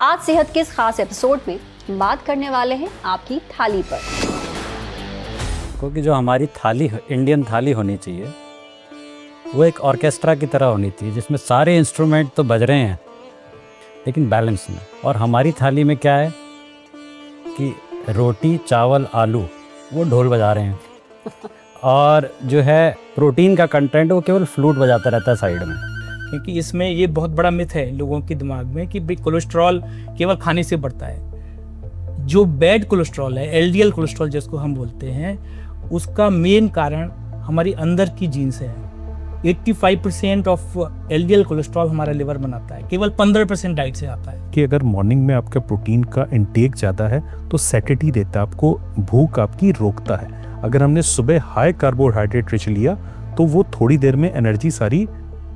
आज सेहत के इस खास एपिसोड में बात करने वाले हैं आपकी थाली पर। क्योंकि जो हमारी थाली, इंडियन थाली होनी चाहिए, वो एक ऑर्केस्ट्रा की तरह होनी चाहिए जिसमें सारे इंस्ट्रूमेंट तो बज रहे हैं लेकिन बैलेंस में। और हमारी थाली में क्या है कि रोटी, चावल, आलू वो ढोल बजा रहे हैं और जो है प्रोटीन का कंटेंट वो केवल फ्लूट बजाता रहता है साइड में। क्योंकि इसमें ये बहुत बड़ा मिथ है लोगों के दिमाग में कि भाई कोलेस्ट्रॉल केवल खाने से बढ़ता है। जो बैड कोलेस्ट्रॉल है, एलडीएल कोलेस्ट्रॉल जिसको हम बोलते हैं, उसका मेन कारण हमारी अंदर की जीन्स है। 85% ऑफ एलडीएल कोलेस्ट्रॉल हमारा लिवर बनाता है, केवल 15% डाइट से आता है। कि अगर मॉर्निंग में आपका प्रोटीन का इंटेक ज़्यादा है तो सैटिटी देता है, आपको भूख आपकी रोकता है। अगर हमने सुबह हाई कार्बोहाइड्रेट रिच लिया तो वो थोड़ी देर में एनर्जी सारी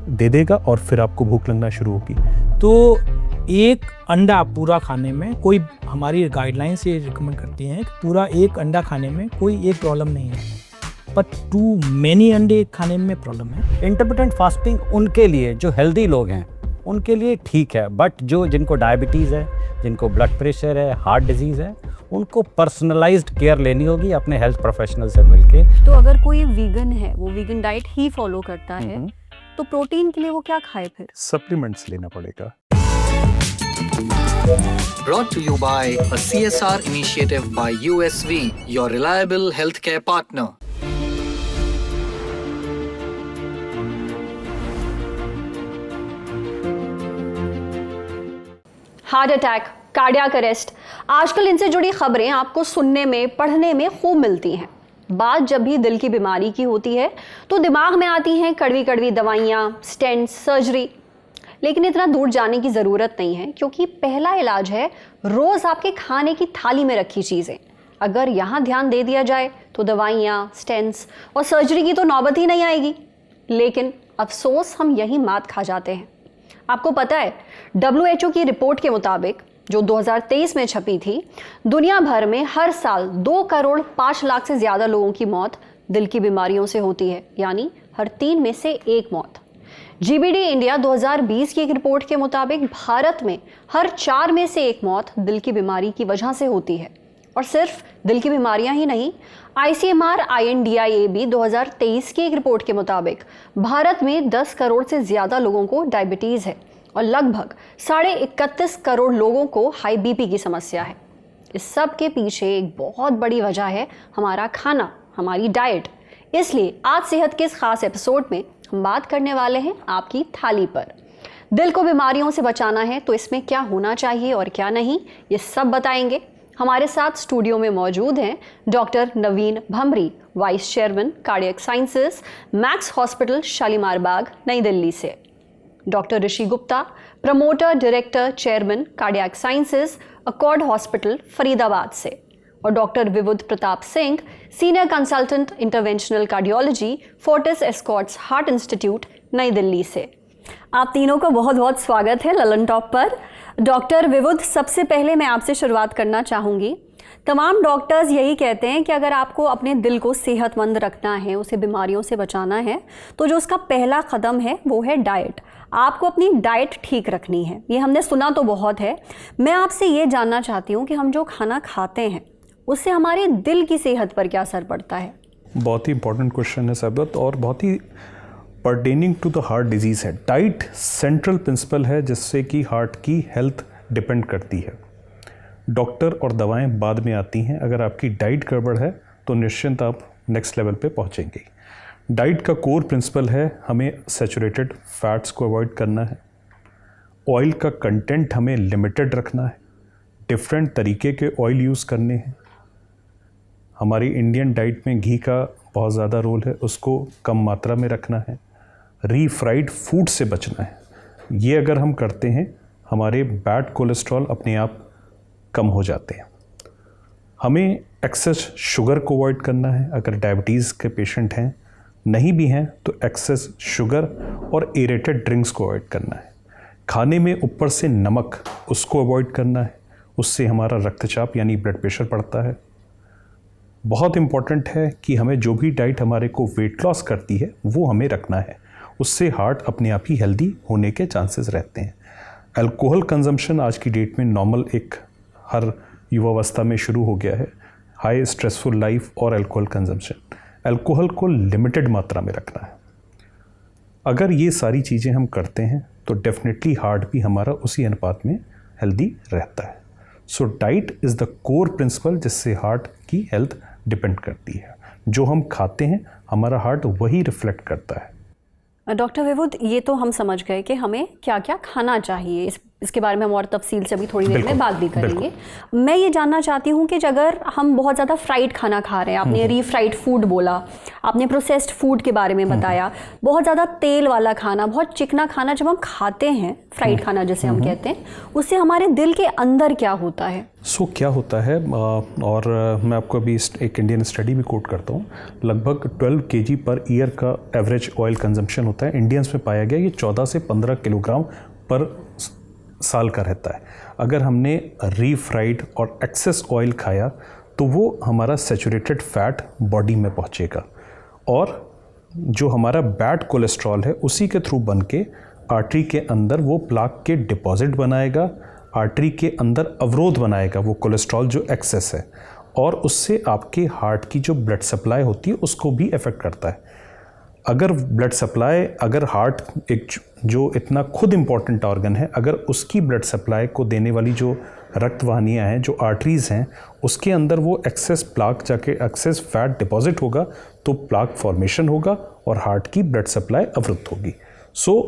दे देगा और फिर आपको भूख लगना शुरू होगी। तो एक अंडा पूरा खाने में कोई, हमारी गाइडलाइन से रिकमेंड करती हैं कि पूरा एक अंडा खाने में कोई एक प्रॉब्लम नहीं है, पर टू मेनी अंडे खाने में प्रॉब्लम है। इंटरमिटेंट फास्टिंग उनके लिए, जो हेल्दी लोग हैं उनके लिए ठीक है, बट जो जिनको डायबिटीज़ है, जिनको ब्लड प्रेशर है, हार्ट डिजीज़ है, उनको पर्सनलाइज्ड केयर लेनी होगी अपने हेल्थ प्रोफेशनल से मिलके। तो अगर कोई वीगन है, वो वीगन डाइट ही फॉलो करता है, तो प्रोटीन के लिए वो क्या खाए फिर? सप्लीमेंट्स लेना पड़ेगा। Brought to you by a CSR initiative by USV, your reliable healthcare partner. Heart attack, cardiac arrest, आजकल इनसे जुड़ी खबरें आपको सुनने में, पढ़ने में खूब मिलती हैं। बात जब भी दिल की बीमारी की होती है तो दिमाग में आती हैं कड़वी कड़वी दवाइयाँ, स्टेंट, सर्जरी। लेकिन इतना दूर जाने की ज़रूरत नहीं है, क्योंकि पहला इलाज है रोज़ आपके खाने की थाली में रखी चीज़ें। अगर यहाँ ध्यान दे दिया जाए तो दवाइयाँ, स्टेंट्स और सर्जरी की तो नौबत ही नहीं आएगी। लेकिन अफसोस हम यही मात खा जाते हैं। आपको पता है, WHO की रिपोर्ट के मुताबिक, जो 2023 में छपी थी, दुनिया भर में हर साल 2 करोड़ 5 लाख से ज़्यादा लोगों की मौत दिल की बीमारियों से होती है, यानी हर 3 में से 1 मौत। GBD इंडिया 2020 की एक रिपोर्ट के मुताबिक भारत में हर 4 में से 1 मौत दिल की बीमारी की वजह से होती है। और सिर्फ दिल की बीमारियां ही नहीं, ICMR INDIA भी 2023 की एक रिपोर्ट के मुताबिक भारत में 10 करोड़ से ज़्यादा लोगों को डायबिटीज़ है और लगभग 31.5 करोड़ लोगों को हाई BP की समस्या है। इस सब के पीछे एक बहुत बड़ी वजह है हमारा खाना, हमारी डाइट। इसलिए आज सेहत के इस खास एपिसोड में हम बात करने वाले हैं आपकी थाली पर। दिल को बीमारियों से बचाना है तो इसमें क्या होना चाहिए और क्या नहीं, ये सब बताएंगे। हमारे साथ स्टूडियो में मौजूद हैं doctor Naveen Bhambri, vice chairman cardiac sciences, Max hospital Shalimar Bagh, New Delhi से। Doctor Rishi Gupta, promoter director chairman cardiac sciences, Accord hospital, Faridabad से। और doctor Vibudh Pratap Singh, senior consultant interventional cardiology, Fortis Escorts heart institute, New Delhi से। आप तीनों का बहुत बहुत स्वागत है ललन टॉप पर। डॉक्टर विबुध, सबसे पहले मैं आपसे शुरुआत करना चाहूँगी। तमाम डॉक्टर्स यही कहते हैं कि अगर आपको अपने दिल को सेहतमंद रखना है, उसे बीमारियों से बचाना है, तो जो उसका पहला कदम है वो है डाइट। आपको अपनी डाइट ठीक रखनी है। ये हमने सुना तो बहुत है। मैं आपसे ये जानना चाहती हूँ कि हम जो खाना खाते हैं उससे हमारे दिल की सेहत पर क्या असर पड़ता है? बहुत ही इंपॉर्टेंट क्वेश्चन है सबत, और बहुत ही pertaining to the heart disease है। डाइट सेंट्रल प्रिंसिपल है जिससे कि हार्ट की हेल्थ डिपेंड करती है। डॉक्टर और दवाएं बाद में आती हैं। अगर आपकी डाइट गड़बड़ है तो निश्चिंत आप नेक्स्ट लेवल पे पहुंचेंगे। डाइट का कोर प्रिंसिपल है हमें सैचुरेटेड फैट्स को अवॉइड करना है, ऑयल का कंटेंट हमें लिमिटेड रखना है, डिफरेंट तरीके के ऑयल यूज़ करने हैं। हमारी इंडियन डाइट में घी का बहुत ज़्यादा रोल है, उसको कम मात्रा में रखना है, रीफ्राइड फूड से बचना है। ये अगर हम करते हैं हमारे बैड कोलेस्ट्रॉल अपने आप कम हो जाते हैं। हमें एक्सेस शुगर को अवॉइड करना है। अगर डायबिटीज़ के पेशेंट हैं, नहीं भी हैं, तो एक्सेस शुगर और एरेटेड ड्रिंक्स को अवॉइड करना है। खाने में ऊपर से नमक, उसको अवॉइड करना है, उससे हमारा रक्तचाप यानी ब्लड प्रेशर बढ़ता है। बहुत इम्पॉर्टेंट है कि हमें जो भी डाइट हमारे को वेट लॉस करती है वो हमें रखना है, उससे हार्ट अपने आप ही हेल्दी होने के चांसेस रहते हैं। अल्कोहल कंजम्पशन आज की डेट में नॉर्मल एक हर युवावस्था में शुरू हो गया है। हाई स्ट्रेसफुल लाइफ और अल्कोहल कंजम्पशन, अल्कोहल को लिमिटेड मात्रा में रखना है। अगर ये सारी चीज़ें हम करते हैं तो डेफिनेटली हार्ट भी हमारा उसी अनुपात में हेल्दी रहता है। So diet is the core principle जिससे हार्ट की हेल्थ डिपेंड करती है। जो हम खाते हैं हमारा हार्ट वही रिफ्लेक्ट करता है। डॉक्टर विभुद, ये तो हम समझ गए कि हमें क्या क्या खाना चाहिए, इसके बारे में हम और तफसील से अभी थोड़ी देर में बात भी करेंगे। मैं ये जानना चाहती हूँ कि अगर हम बहुत ज़्यादा फ्राइड खाना खा रहे हैं, आपने रीफ्राइड फूड बोला, आपने प्रोसेस्ड फूड के बारे में बताया, बहुत ज़्यादा तेल वाला खाना, बहुत चिकना खाना जब हम खाते हैं, फ्राइड खाना जैसे हम कहते हैं, उससे हमारे दिल के अंदर क्या होता है? क्या होता है, और मैं आपको अभी एक इंडियन स्टडी भी कोट करता हूँ। लगभग 12 kg पर ईयर का एवरेज ऑयल कंजम्पशन होता है। इंडियंस में पाया गया ये 14 से 15 किलोग्राम पर साल का रहता है। अगर हमने रीफ्राइड और एक्सेस ऑयल खाया तो वो हमारा सैचुरेटेड फैट बॉडी में पहुँचेगा और जो हमारा बैड कोलेस्ट्रॉल है उसी के थ्रू बन के आर्टरी के अंदर वो प्लाक के डिपॉजिट बनाएगा, आर्टरी के अंदर अवरोध बनाएगा वो कोलेस्ट्रॉल जो एक्सेस है, और उससे आपके हार्ट की जो ब्लड सप्लाई होती है उसको भी इफ़ेक्ट करता है। अगर ब्लड सप्लाई, अगर हार्ट एक जो इतना खुद इम्पॉर्टेंट ऑर्गन है, अगर उसकी ब्लड सप्लाई को देने वाली जो रक्तवाहिनियाँ हैं, जो आर्टरीज़ हैं, उसके अंदर वो एक्सेस प्लाक जाके एक्सेस फैट डिपॉजिट होगा तो प्लाक फॉर्मेशन होगा और हार्ट की ब्लड सप्लाई अवरुद्ध होगी। So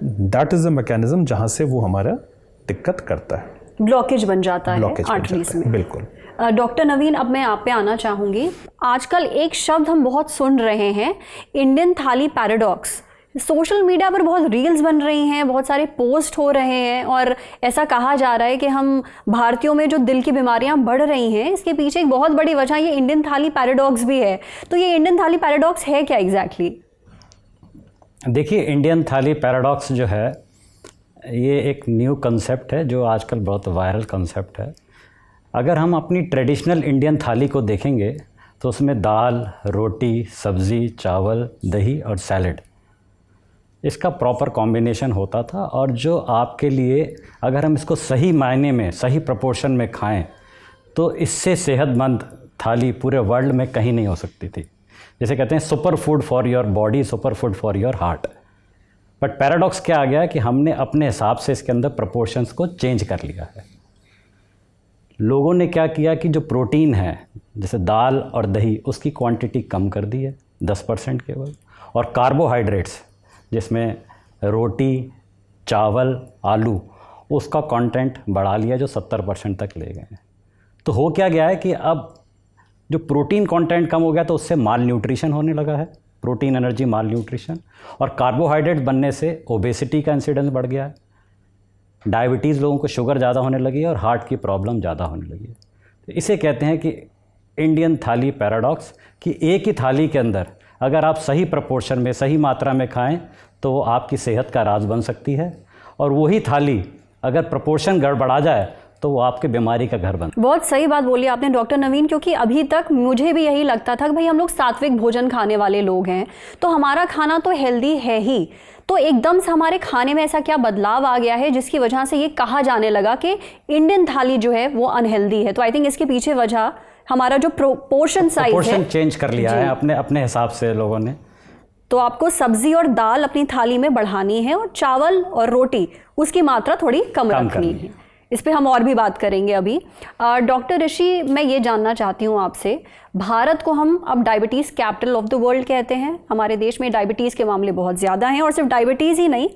that is the mechanism जहाँ से वो हमारा दिक्कत करता है, ब्लॉकेज बन जाता है आर्टरीज में। बिल्कुल। डॉक्टर नवीन, अब मैं आप पे आना चाहूँगी। आजकल एक शब्द हम बहुत सुन रहे हैं, इंडियन थाली पैराडॉक्स। सोशल मीडिया पर बहुत रील्स बन रही हैं, बहुत सारे पोस्ट हो रहे हैं और ऐसा कहा जा रहा है कि हम भारतीयों में जो दिल की बीमारियां बढ़ रही हैं इसके पीछे एक बहुत बड़ी वजह ये इंडियन थाली पैराडॉक्स भी है। तो ये इंडियन थाली पैराडॉक्स है क्या एग्जैक्टली? देखिए, इंडियन थाली पैराडॉक्स जो है ये एक न्यू कंसेप्ट है जो आजकल बहुत वायरल कंसेप्ट है। अगर हम अपनी ट्रेडिशनल इंडियन थाली को देखेंगे तो उसमें दाल, रोटी, सब्ज़ी, चावल, दही और सैलड, इसका प्रॉपर कॉम्बिनेशन होता था। और जो आपके लिए अगर हम इसको सही मायने में, सही प्रोपोर्शन में खाएं तो इससे सेहतमंद थाली पूरे वर्ल्ड में कहीं नहीं हो सकती थी। जैसे कहते हैं super food for your body, super food for your heart. But paradox क्या आ गया कि हमने अपने हिसाब से इसके अंदर प्रोपोर्शंस को चेंज कर लिया है। लोगों ने क्या किया कि जो प्रोटीन है जैसे दाल और दही, उसकी क्वांटिटी कम कर दी है 10% केवल, और कार्बोहाइड्रेट्स जिसमें रोटी, चावल, आलू, उसका कंटेंट बढ़ा लिया जो 70% तक ले गए हैं। तो हो क्या गया है कि अब जो प्रोटीन कंटेंट कम हो गया तो उससे माल न्यूट्रिशन होने लगा है, प्रोटीन एनर्जी माल न्यूट्रिशन, और कार्बोहाइड्रेट बनने से ओबेसिटी का इंसिडेंस बढ़ गया है, डायबिटीज़, लोगों को शुगर ज़्यादा होने लगी है और हार्ट की प्रॉब्लम ज़्यादा होने लगी है। तो इसे कहते हैं कि इंडियन थाली पैराडॉक्स, कि एक ही थाली के अंदर अगर आप सही प्रपोर्शन में, सही मात्रा में खाएं तो वो आपकी सेहत का राज बन सकती है, और वही थाली अगर प्रपोर्शन गड़बड़ा जाए तो वो आपके बीमारी का घर बन। बहुत सही बात बोली आपने डॉक्टर नवीन, क्योंकि अभी तक मुझे भी यही लगता था कि भाई हम लोग सात्विक भोजन खाने वाले लोग हैं तो हमारा खाना तो हेल्दी है ही, तो एकदम से हमारे खाने में ऐसा क्या बदलाव आ गया है जिसकी वजह से ये कहा जाने लगा कि इंडियन थाली जो है वो अनहेल्दी है। तो आई थिंक इसके पीछे वजह हमारा जो पोर्शन साइज है, पोर्शन चेंज कर लिया है अपने हिसाब से लोगों ने। तो आपको सब्जी और दाल अपनी थाली में बढ़ानी है और चावल और रोटी उसकी मात्रा थोड़ी कम रखनी है। इस पे हम और भी बात करेंगे अभी। डॉक्टर ऋषि, मैं ये जानना चाहती हूँ आपसे, भारत को हम अब diabetes capital of the world कहते हैं। हमारे देश में डायबिटीज़ के मामले बहुत ज़्यादा हैं, और सिर्फ डायबिटीज़ ही नहीं,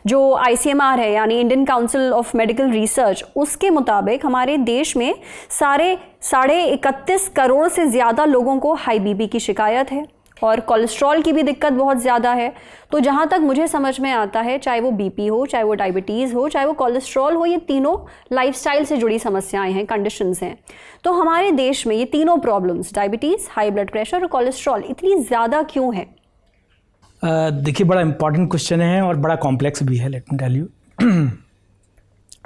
जो ICMR है यानी Indian council of medical research, उसके मुताबिक हमारे देश में 31.5 करोड़ से ज़्यादा लोगों को हाई BP की शिकायत है और कोलेस्ट्रॉल की भी दिक्कत बहुत ज़्यादा है। तो जहाँ तक मुझे समझ में आता है, चाहे वो BP हो, चाहे वो डायबिटीज़ हो, चाहे वो कोलेस्ट्रॉल हो, ये तीनों लाइफस्टाइल से जुड़ी समस्याएं हैं, कंडीशंस हैं। तो हमारे देश में ये तीनों problems, diabetes, high blood pressure और कोलेस्ट्रॉल, इतनी ज़्यादा क्यों है? देखिए, बड़ा इंपॉर्टेंट क्वेश्चन है और बड़ा कॉम्प्लेक्स भी है, लेट मी टेल यू।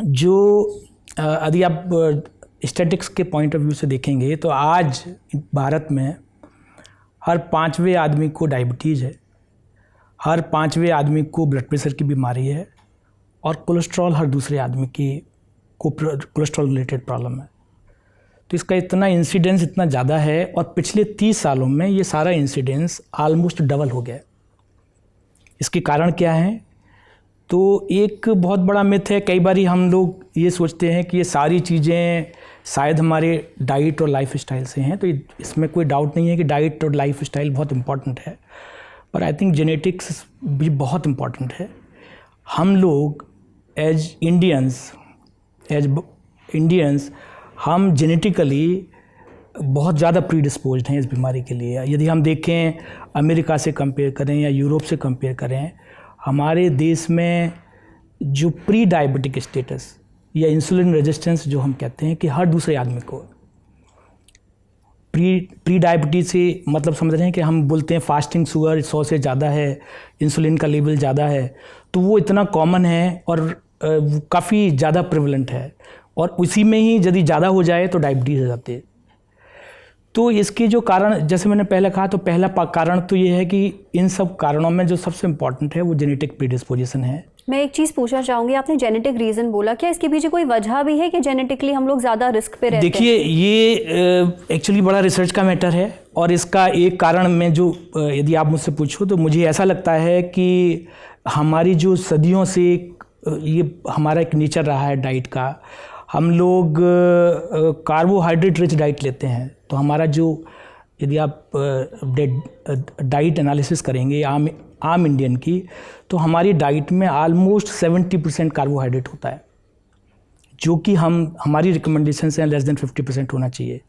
जो यदि आप स्टैटिस्टिक्स के पॉइंट ऑफ व्यू से देखेंगे तो आज भारत में हर 5वें आदमी को डायबिटीज़ है, हर 5वें आदमी को ब्लड प्रेशर की बीमारी है, और कोलेस्ट्रॉल हर दूसरे आदमी की को कोलेस्ट्रॉल रिलेटेड प्रॉब्लम है। तो इसका इतना इंसिडेंस इतना ज़्यादा है और पिछले 30 सालों में ये सारा इंसिडेंस ऑलमोस्ट डबल हो गया है। इसके कारण क्या है? तो एक बहुत बड़ा मिथ है, कई बार हम लोग ये सोचते हैं कि ये सारी चीज़ें शायद हमारे डाइट और लाइफ स्टाइल से हैं। तो इसमें कोई डाउट नहीं है कि डाइट और लाइफ स्टाइल बहुत इम्पॉर्टेंट है, पर आई थिंक जेनेटिक्स भी बहुत इम्पॉर्टेंट है। हम लोग एज इंडियंस हम जेनेटिकली बहुत ज़्यादा प्रीडिस्पोज्ड हैं इस बीमारी के लिए। यदि हम देखें अमेरिका से कंपेयर करें या यूरोप से कंपेयर करें, हमारे देश में जो प्री डायबिटिक स्टेटस या इंसुलिन रेजिस्टेंस जो हम कहते हैं कि हर दूसरे आदमी को प्री डायबिटीज से मतलब समझ रहे हैं कि हम बोलते हैं फास्टिंग शुगर 100 से ज़्यादा है, इंसुलिन का लेवल ज़्यादा है, तो वो इतना कॉमन है और काफ़ी ज़्यादा प्रिवलेंट है। और उसी में ही यदि ज़्यादा हो जाए तो डायबिटीज़ हो जाती है। तो इसके जो कारण, जैसे मैंने पहले कहा, तो पहला कारण तो ये है कि इन सब कारणों में जो सबसे इम्पॉर्टेंट है वो जेनेटिक प्रीडिस्पोजिशन है। मैं एक चीज़ पूछना चाहूँगी, आपने जेनेटिक रीज़न बोला, क्या इसके पीछे कोई वजह भी है कि जेनेटिकली हम लोग ज़्यादा रिस्क पे रहते हैं? देखिए, ये एक्चुअली बड़ा रिसर्च का मैटर है और इसका एक कारण में जो यदि आप मुझसे पूछो तो मुझे ऐसा लगता है कि हमारी जो सदियों से ये हमारा एक नेचर रहा है डाइट का, हम लोग कार्बोहाइड्रेट रिच डाइट लेते हैं। तो हमारा जो, यदि आप डाइट एनालिसिस करेंगे आम इंडियन की, तो हमारी डाइट में ऑलमोस्ट 70% कार्बोहाइड्रेट होता है, जो कि हमारी रिकमेंडेशन से लेस देन 50% होना चाहिए।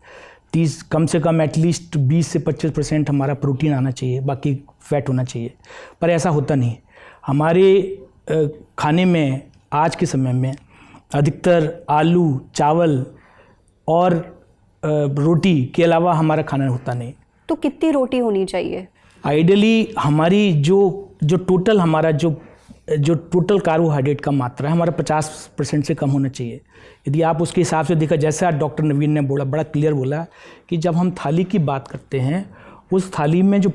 30 कम से कम एटलीस्ट 20 से 25% हमारा प्रोटीन आना चाहिए, बाकी फैट होना चाहिए। पर ऐसा होता नहीं। हमारे खाने में आज के समय में अधिकतर आलू, चावल और रोटी के अलावा हमारा खाना होता नहीं। तो कितनी रोटी होनी चाहिए? आइडियली हमारी जो टोटल हमारा जो टोटल कार्बोहाइड्रेट का मात्रा है हमारा 50% से कम होना चाहिए। यदि आप उसके हिसाब से देखा, जैसा डॉक्टर नवीन ने बोला, बड़ा क्लियर बोला कि जब हम थाली की बात करते हैं, उस थाली में जो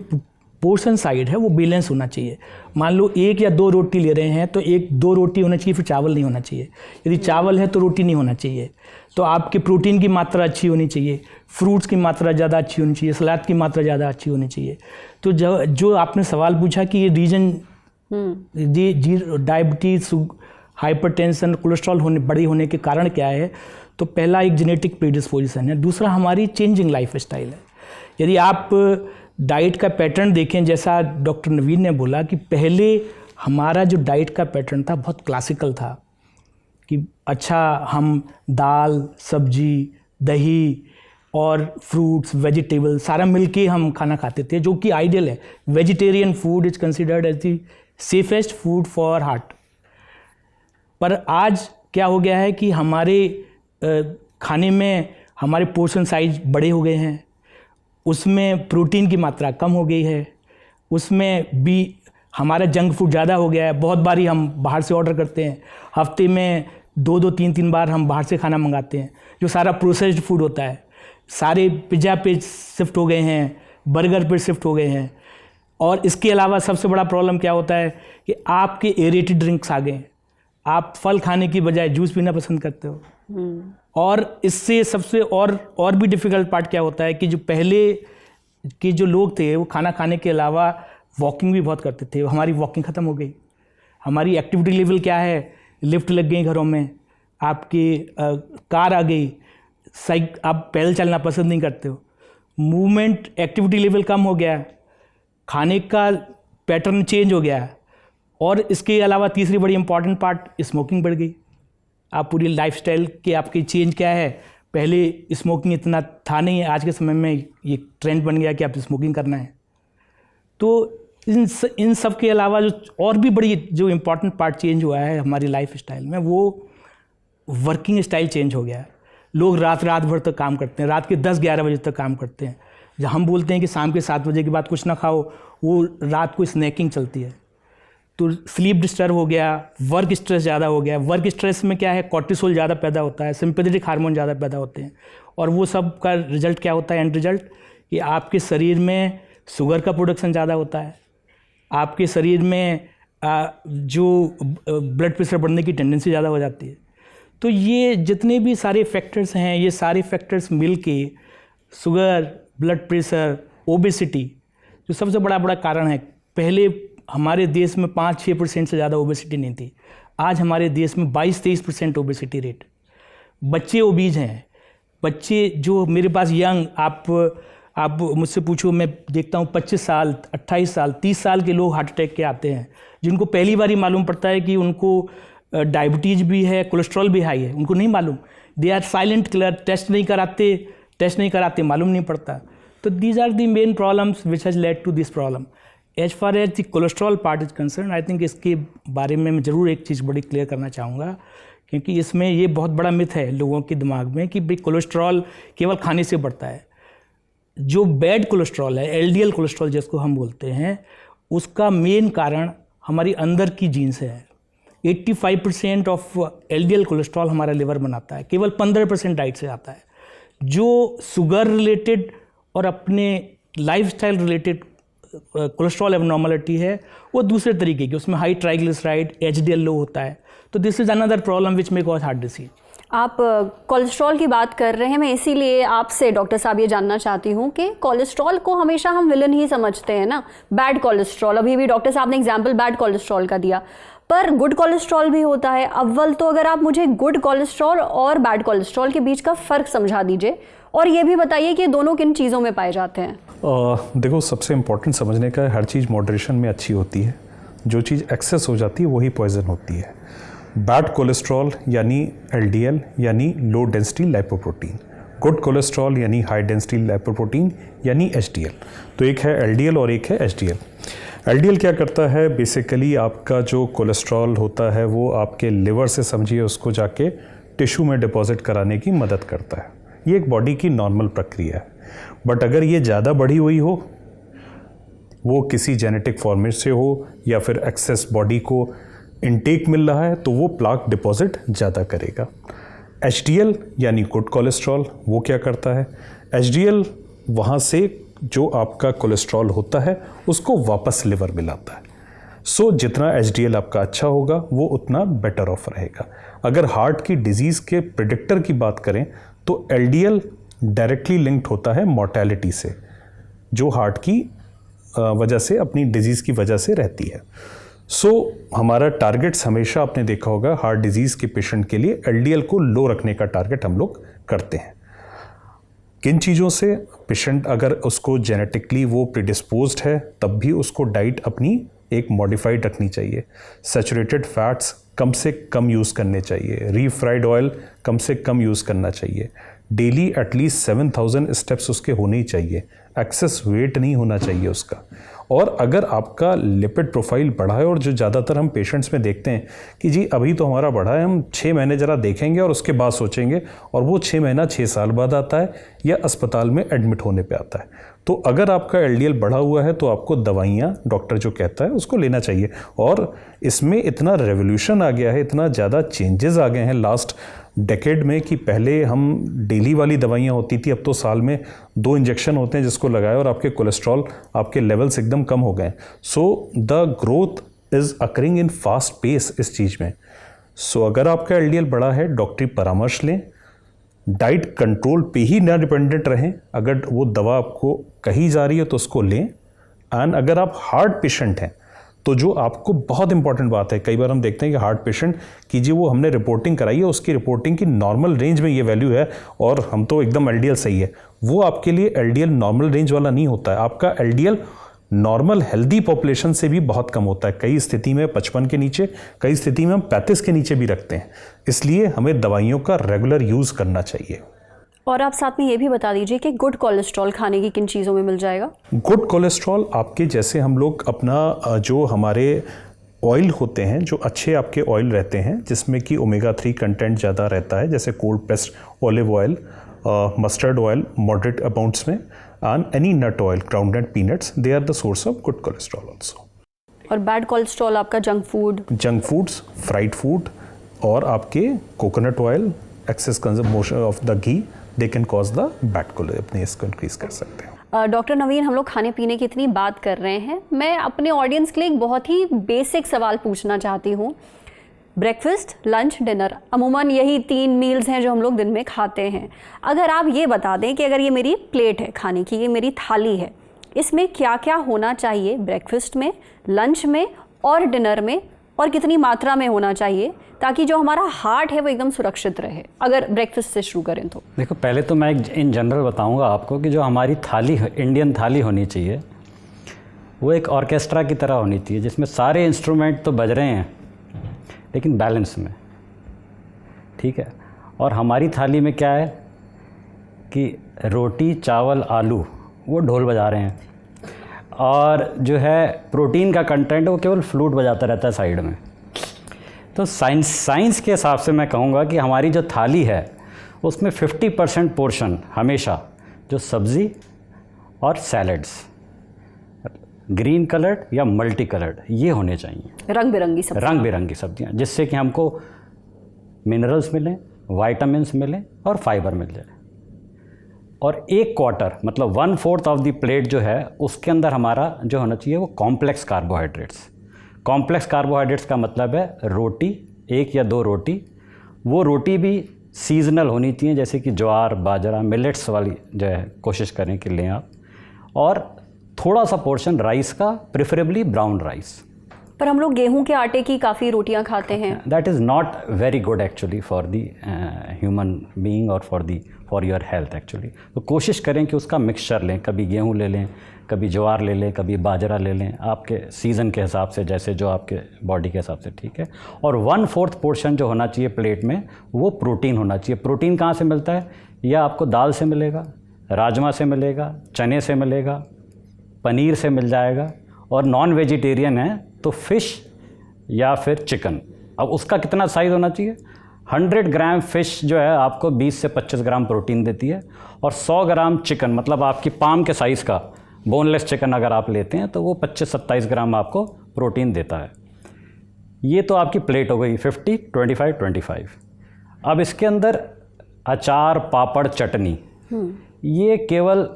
पोर्शन साइड है वो बैलेंस होना चाहिए। मान लो 1 या 2 रोटी ले रहे हैं तो 1-2 रोटी होना चाहिए, फिर चावल नहीं होना चाहिए। यदि चावल है तो रोटी नहीं होना चाहिए। तो आपके प्रोटीन की मात्रा अच्छी होनी चाहिए, फ्रूट्स की मात्रा ज़्यादा अच्छी होनी चाहिए, सलाद की मात्रा ज़्यादा अच्छी होनी चाहिए। तो जो आपने सवाल पूछा कि ये रीजन डायबिटीज़, हाइपरटेंशन, कोलेस्ट्रॉल बड़ी होने के कारण क्या है, तो पहला एक जेनेटिक प्रीडिस्पोजिशन है, दूसरा हमारी चेंजिंग लाइफ स्टाइल है। यदि आप डाइट का पैटर्न देखें, जैसा डॉक्टर नवीन ने बोला कि पहले हमारा जो डाइट का पैटर्न था बहुत क्लासिकल था कि अच्छा हम दाल, सब्जी, दही और फ्रूट्स, वेजिटेबल सारा मिलके हम खाना खाते थे, जो कि आइडियल है। Vegetarian food is considered as the safest food for heart. पर आज क्या हो गया है कि हमारे खाने में हमारे पोर्शन साइज बड़े हो गए हैं, उसमें प्रोटीन की मात्रा कम हो गई है, उसमें भी हमारा जंक फूड ज़्यादा हो गया है। बहुत बारी हम बाहर से ऑर्डर करते हैं, हफ्ते में 2-2, 3-3 बार हम बाहर से खाना मंगाते हैं, जो सारा प्रोसेस्ड फूड होता है। सारे पिज़्ज़ा पे शिफ्ट हो गए हैं, बर्गर पे शिफ्ट हो गए हैं। और इसके अलावा सबसे बड़ा प्रॉब्लम क्या होता है कि आपके एरेटेड ड्रिंक्स आ गए। आप फल खाने की बजाय जूस पीना पसंद करते हो। और इससे सबसे और भी डिफ़िकल्ट पार्ट क्या होता है कि जो पहले के जो लोग थे वो खाना खाने के अलावा वॉकिंग भी बहुत करते थे, हमारी वॉकिंग ख़त्म हो गई। हमारी एक्टिविटी लेवल क्या है, लिफ्ट लग गई घरों में, आपकी कार आ गई, आप पैदल चलना पसंद नहीं करते हो, मूवमेंट एक्टिविटी लेवल कम हो गया, खाने का पैटर्न चेंज हो गया। और इसके अलावा तीसरी बड़ी इंपॉर्टेंट पार्ट, स्मोकिंग बढ़ गई। आप पूरी लाइफस्टाइल के आपकी चेंज क्या है, पहले स्मोकिंग इतना था नहीं, आज के समय में ये ट्रेंड बन गया कि आप स्मोकिंग करना है। तो इन सब के अलावा जो और भी बड़ी जो इम्पॉर्टेंट पार्ट चेंज हुआ है हमारी लाइफ स्टाइल में, वो वर्किंग स्टाइल चेंज हो गया है। लोग रात भर तक काम करते हैं, रात के 10-11 बजे तक काम करते हैं। जब हम बोलते हैं कि शाम के 7 बजे के बाद कुछ ना खाओ, वो रात को स्नैकिंग चलती है। तो स्लीप डिस्टर्ब हो गया, वर्क स्ट्रेस ज़्यादा हो गया। वर्क स्ट्रेस में क्या है, कॉर्टिसोल ज़्यादा पैदा होता है, सिंपैथेटिक हार्मोन ज़्यादा पैदा होते हैं। और वो सब का रिजल्ट क्या होता है, एंड रिजल्ट, कि आपके शरीर में शुगर का प्रोडक्शन ज़्यादा होता है, आपके शरीर में जो ब्लड प्रेशर बढ़ने की टेंडेंसी ज़्यादा हो जाती है। तो ये जितने भी सारे फैक्टर्स हैं, ये सारे फैक्टर्स मिल के शुगर, ब्लड प्रेशर, ओबेसिटी जो सबसे बड़ा कारण है। पहले हमारे देश में 5-6% से ज़्यादा ओबेसिटी नहीं थी। आज हमारे देश में 22-23% ओबेसिटी रेट। बच्चे ओबीज हैं, बच्चे जो मेरे पास यंग, आप मुझसे पूछो, मैं देखता हूँ 25 साल, 28 साल, 30 साल के लोग हार्ट अटैक के आते हैं, जिनको पहली बार ही मालूम पड़ता है कि उनको डायबिटीज़ भी है, कोलेस्ट्रॉल भी हाई है। उनको नहीं मालूम, they are silent killer, test नहीं कराते, मालूम नहीं पड़ता। तो these are the main problems which has led to this problem. As far as the cholesterol part is concern, I think इसके बारे में मैं ज़रूर एक चीज़ बड़ी क्लियर करना चाहूँगा, क्योंकि इसमें ये बहुत बड़ा मिथ है लोगों के दिमाग में कि भाई कोलेस्ट्रॉल केवल खाने से बढ़ता है। जो बैड कोलेस्ट्रॉल है, एलडीएल कोलेस्ट्रॉल जिसको हम बोलते हैं, उसका मेन कारण हमारी अंदर की जीन्स है। 85% ऑफ एलडीएल कोलेस्ट्रॉल हमारा लिवर बनाता है, केवल 15% डाइट से आता है। जो शुगर रिलेटेड और अपने लाइफस्टाइल रिलेटेड कोलेस्ट्रॉल एबनॉर्मलिटी है वो दूसरे तरीके की, उसमें हाई ट्राइग्लिसराइड, एचडीएल लो होता है। तो this is another problem which may cause heart disease. आप कोलेस्ट्रॉल की बात कर रहे हैं, मैं इसीलिए आपसे डॉक्टर साहब ये जानना चाहती हूँ कि कोलेस्ट्रॉल को हमेशा हम विलन ही समझते हैं ना, बैड कोलेस्ट्रॉल। अभी भी डॉक्टर साहब ने एग्जाम्पल बैड कोलेस्ट्रॉल का दिया, पर गुड कोलेस्ट्रॉल भी होता है। अव्वल तो अगर आप मुझे गुड कोलेस्ट्रॉल और बैड कोलेस्ट्रॉल के बीच का फ़र्क समझा दीजिए, और ये भी बताइए कि दोनों किन चीज़ों में पाए जाते हैं। देखो, सबसे इम्पोर्टेंट समझने का है, हर चीज़ मॉडरेशन में अच्छी होती है, जो चीज़ एक्सेस हो जाती है वही पॉइजन होती है। बैड कोलेस्ट्रॉल यानी एलडीएल यानी low density lipoprotein, good cholesterol यानी हाई डेंसिटी लाइपोप्रोटीन यानी एचडीएल। तो एक है एलडीएल और एक है एचडीएल। एलडीएल क्या करता है, बेसिकली आपका जो कोलेस्ट्रॉल होता है वो आपके लिवर से समझिए उसको जाके टिश्यू में डिपॉजिट कराने की मदद करता है। ये एक बॉडी की नॉर्मल प्रक्रिया है। बट अगर ये ज़्यादा बढ़ी हुई हो, वो किसी जेनेटिक फॉर्मेट से हो या फिर एक्सेस बॉडी को इनटेक मिल रहा है, तो वो प्लाक डिपॉजिट ज़्यादा करेगा। एचडीएल यानी गुड कोलेस्ट्रॉल, वो क्या करता है, एचडीएल वहाँ से जो आपका कोलेस्ट्रॉल होता है उसको वापस लिवर मिलाता है। सो जितना एचडीएल आपका अच्छा होगा वो उतना बेटर ऑफ रहेगा। अगर हार्ट की डिजीज़ के प्रिडिक्टर की बात करें तो एलडीएल डायरेक्टली लिंक्ड होता है मॉर्टेलिटी से, जो हार्ट की वजह से, अपनी डिजीज़ की वजह से रहती है। सो हमारा टारगेट्स हमेशा आपने देखा होगा हार्ट डिजीज़ के पेशेंट के लिए एलडीएल को लो रखने का टारगेट हम लोग करते हैं। किन चीज़ों से, पेशेंट अगर उसको जेनेटिकली वो प्रिडिस्पोज्ड है तब भी उसको डाइट अपनी एक मॉडिफाइड रखनी चाहिए। सैचुरेटेड फैट्स कम से कम यूज़ करने चाहिए, रीफ्राइड ऑयल कम से कम यूज़ करना चाहिए, डेली एटलीस्ट 7000 स्टेप्स उसके होने ही चाहिए, एक्सेस वेट नहीं होना चाहिए उसका। और अगर आपका लिपिड प्रोफाइल बढ़ा है, और जो ज़्यादातर हम पेशेंट्स में देखते हैं कि जी अभी तो हमारा बढ़ा है, हम 6 महीने ज़रा देखेंगे और उसके बाद सोचेंगे, और वो 6 महीना 6 साल बाद आता है या अस्पताल में एडमिट होने पे आता है। तो अगर आपका एलडीएल बढ़ा हुआ है तो आपको दवाइयाँ डॉक्टर जो कहता है उसको लेना चाहिए। और इसमें इतना रेवोल्यूशन आ गया है, इतना ज़्यादा चेंजेस आ गए हैं लास्ट डेकेड में कि पहले हम डेली वाली दवाइयाँ होती थी, अब तो साल में 2 इंजेक्शन होते हैं जिसको लगाए और आपके कोलेस्ट्रॉल, आपके लेवल्स एकदम कम हो गए। So the growth is occurring in fast pace इस चीज़ में। सो अगर आपका एलडीएल बढ़ा है, डॉक्टरी परामर्श लें, डाइट कंट्रोल पे ही ना डिपेंडेंट रहें। अगर वो दवा आपको कही जा रही है तो उसको लें। एंड अगर आप हार्ट पेशेंट हैं तो जो आपको बहुत इंपॉर्टेंट बात है, कई बार हम देखते हैं कि हार्ट पेशेंट की जी वो हमने रिपोर्टिंग कराई है, उसकी रिपोर्टिंग की नॉर्मल रेंज में ये वैल्यू है और हम तो एकदम एलडीएल सही है, वो आपके लिए एलडीएल नॉर्मल रेंज वाला नहीं होता है। आपका एलडीएल नॉर्मल हेल्दी पॉपुलेशन से भी बहुत कम होता है। कई स्थिति में 55 के नीचे, कई स्थिति में हम 35 के नीचे भी रखते हैं। इसलिए हमें दवाइयों का रेगुलर यूज़ करना चाहिए। और आप साथ में ये भी बता दीजिए कि गुड कोलेस्ट्रॉल खाने की किन चीज़ों में मिल जाएगा। गुड कोलेस्ट्रॉल आपके, जैसे हम लोग अपना जो हमारे ऑयल होते हैं, जो अच्छे आपके ऑयल रहते हैं जिसमें कि ओमेगा 3 कंटेंट ज़्यादा रहता है, जैसे cold pressed olive oil, mustard oil moderate amounts में, and any nut oil, groundnut peanuts, they are the source of good cholesterol also. और बैड कोलेस्ट्रॉल आपका जंक फूड्स, फ्राइड फूड और आपके coconut oil, excess consumption of the ghee, they can cause the bad cholesterol, अपने इसको increase कर सकते हैं। Doctor नवीन, हम लोग खाने पीने की इतनी बात कर रहे हैं, मैं अपने ऑडियंस के लिए एक बहुत ही बेसिक सवाल पूछना चाहती हूँ। ब्रेकफास्ट, लंच, डिनर, अमूमन यही 3 मील्स हैं जो हम लोग दिन में खाते हैं। अगर आप ये बता दें कि अगर ये मेरी प्लेट है खाने की, ये मेरी थाली है, इसमें क्या क्या होना चाहिए ब्रेकफास्ट में, लंच में और डिनर में, और कितनी मात्रा में होना चाहिए, ताकि जो हमारा हार्ट है वो एकदम सुरक्षित रहे, अगर ब्रेकफास्ट से शुरू करें तो? देखो, पहले तो मैं इन जनरल बताऊंगा आपको कि जो हमारी थाली, इंडियन थाली होनी चाहिए, वो एक ऑर्केस्ट्रा की तरह होनी चाहिए, जिसमें सारे इंस्ट्रूमेंट तो बज रहे हैं लेकिन बैलेंस में, ठीक है। और हमारी थाली में क्या है कि रोटी, चावल, आलू वो ढोल बजा रहे हैं, और जो है प्रोटीन का कंटेंट वो केवल फ्लूट बजाता रहता है साइड में। तो साइंस के हिसाब से मैं कहूँगा कि हमारी जो थाली है उसमें 50% पोर्शन हमेशा जो सब्ज़ी और सैलड्स, ग्रीन कलर्ड या मल्टी कलर्ड, ये होने चाहिए, रंग बिरंगी सब्जियाँ, जिससे कि हमको मिनरल्स मिलें, वाइटामिन्स मिलें और फाइबर मिल जाए। और 1/4 मतलब 1/4 ऑफ द प्लेट जो है उसके अंदर हमारा जो होना चाहिए वो कॉम्प्लेक्स कार्बोहाइड्रेट्स। कॉम्प्लेक्स कार्बोहाइड्रेट्स का मतलब है रोटी, 1 या 2 रोटी। वो रोटी भी सीजनल होनी चाहिए, जैसे कि ज्वार, बाजरा, मिलेट्स वाली जो है कोशिश करें कि लें आप, और थोड़ा सा पोर्शन राइस का, प्रेफरेबली ब्राउन राइस। पर हम लोग गेहूं के आटे की काफ़ी रोटियां खाते हैं। That is not very good actually for the human being और फॉर योर हेल्थ एक्चुअली। तो कोशिश करें कि उसका मिक्सचर लें, कभी गेहूं ले लें, कभी ज्वार ले लें, कभी बाजरा ले लें, आपके सीज़न के हिसाब से, जैसे जो आपके बॉडी के हिसाब से, ठीक है। और 1/4 पोर्शन जो होना चाहिए प्लेट में वो प्रोटीन होना चाहिए। प्रोटीन कहाँ से मिलता है? या आपको दाल से मिलेगा, राजमा से मिलेगा, चने से मिलेगा, पनीर से मिल जाएगा, और नॉन वेजिटेरियन है तो फ़िश या फिर चिकन। अब उसका कितना साइज़ होना चाहिए? 100 ग्राम फ़िश जो है आपको 20 से 25 ग्राम प्रोटीन देती है, और 100 ग्राम चिकन, मतलब आपकी पाम के साइज़ का बोनलेस चिकन अगर आप लेते हैं तो वो 25-27 ग्राम आपको प्रोटीन देता है। ये तो आपकी प्लेट हो गई 50, 25, 25। अब इसके अंदर अचार, पापड़, चटनी, ये केवल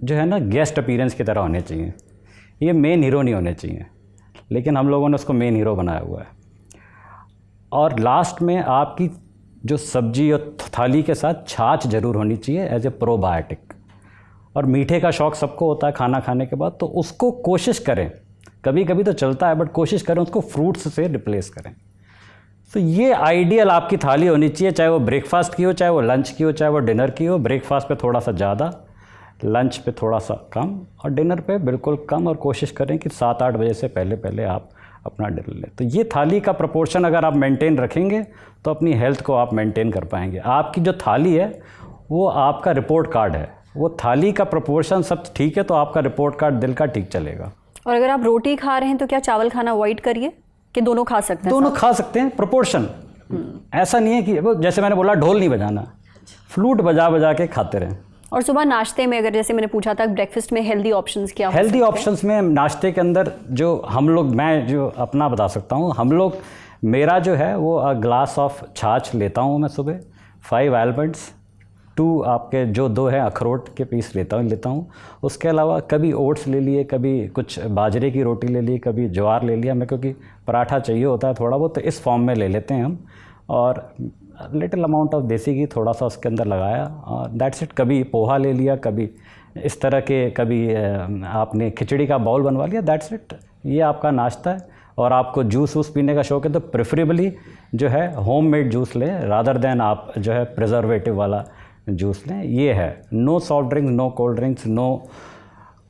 जो है ना गेस्ट अपीयरेंस की तरह होने चाहिए, ये मेन हीरो नहीं होने चाहिए, लेकिन हम लोगों ने उसको मेन हीरो बनाया हुआ है। और लास्ट में आपकी जो सब्जी और थाली के साथ छाछ ज़रूर होनी चाहिए एज ए प्रोबायोटिक। और मीठे का शौक़ सबको होता है खाना खाने के बाद, तो उसको कोशिश करें, कभी कभी तो चलता है बट कोशिश करें उसको फ्रूट्स से रिप्लेस करें। तो ये आइडियल आपकी थाली होनी चाहिए, चाहे वो ब्रेकफास्ट की हो, चाहे वो लंच की हो, चाहे वो डिनर की हो। ब्रेकफास्ट पे थोड़ा सा ज़्यादा, लंच पे थोड़ा सा कम, और डिनर पे बिल्कुल कम। और कोशिश करें कि 7-8 बजे से पहले आप अपना डिनर लें। तो ये थाली का प्रोपोर्शन अगर आप मेंटेन रखेंगे तो अपनी हेल्थ को आप मेंटेन कर पाएंगे। आपकी जो थाली है वो आपका रिपोर्ट कार्ड है, वो थाली का प्रोपोर्शन सब ठीक है तो आपका रिपोर्ट कार्ड दिल का ठीक चलेगा। और अगर आप रोटी खा रहे हैं तो क्या चावल खाना अवॉइड करिए, कि दोनों खा सकते हैं? दोनों खा सकते हैं, प्रोपोर्शन। ऐसा नहीं है कि वो जैसे मैंने बोला ढोल नहीं बजाना, फ्लूट बजा बजा के खाते रहें। और सुबह नाश्ते में, अगर जैसे मैंने पूछा था ब्रेकफास्ट में हेल्दी ऑप्शंस क्या? हेल्दी ऑप्शंस में नाश्ते के अंदर जो हम लोग, मैं जो अपना बता सकता हूँ, हम लोग, मेरा जो है वो ग्लास ऑफ छाछ लेता हूँ मैं सुबह, 5 आलमंड्स, 2 आपके जो 2 है अखरोट के पीस लेता हूँ। उसके अलावा कभी ओट्स ले लिए, कभी कुछ बाजरे की रोटी ले ली, कभी ज्वार ले लिया। मैं क्योंकि पराठा चाहिए होता है थोड़ा बहुत, तो इस फॉर्म में ले लेते हैं हम। और लिटिल अमाउंट ऑफ देसी घी थोड़ा सा उसके अंदर लगाया, और दैट्स इट। कभी पोहा ले लिया, कभी इस तरह के, कभी आपने खिचड़ी का बाउल बनवा लिया, दैट्स इट। ये आपका नाश्ता है। और आपको जूस वूस पीने का शौक़ है तो प्रेफरेबली जो है होममेड जूस लें, रादर देन आप जो है प्रिजर्वेटिव वाला जूस लें। ये है, no soft drinks, no cold drinks, no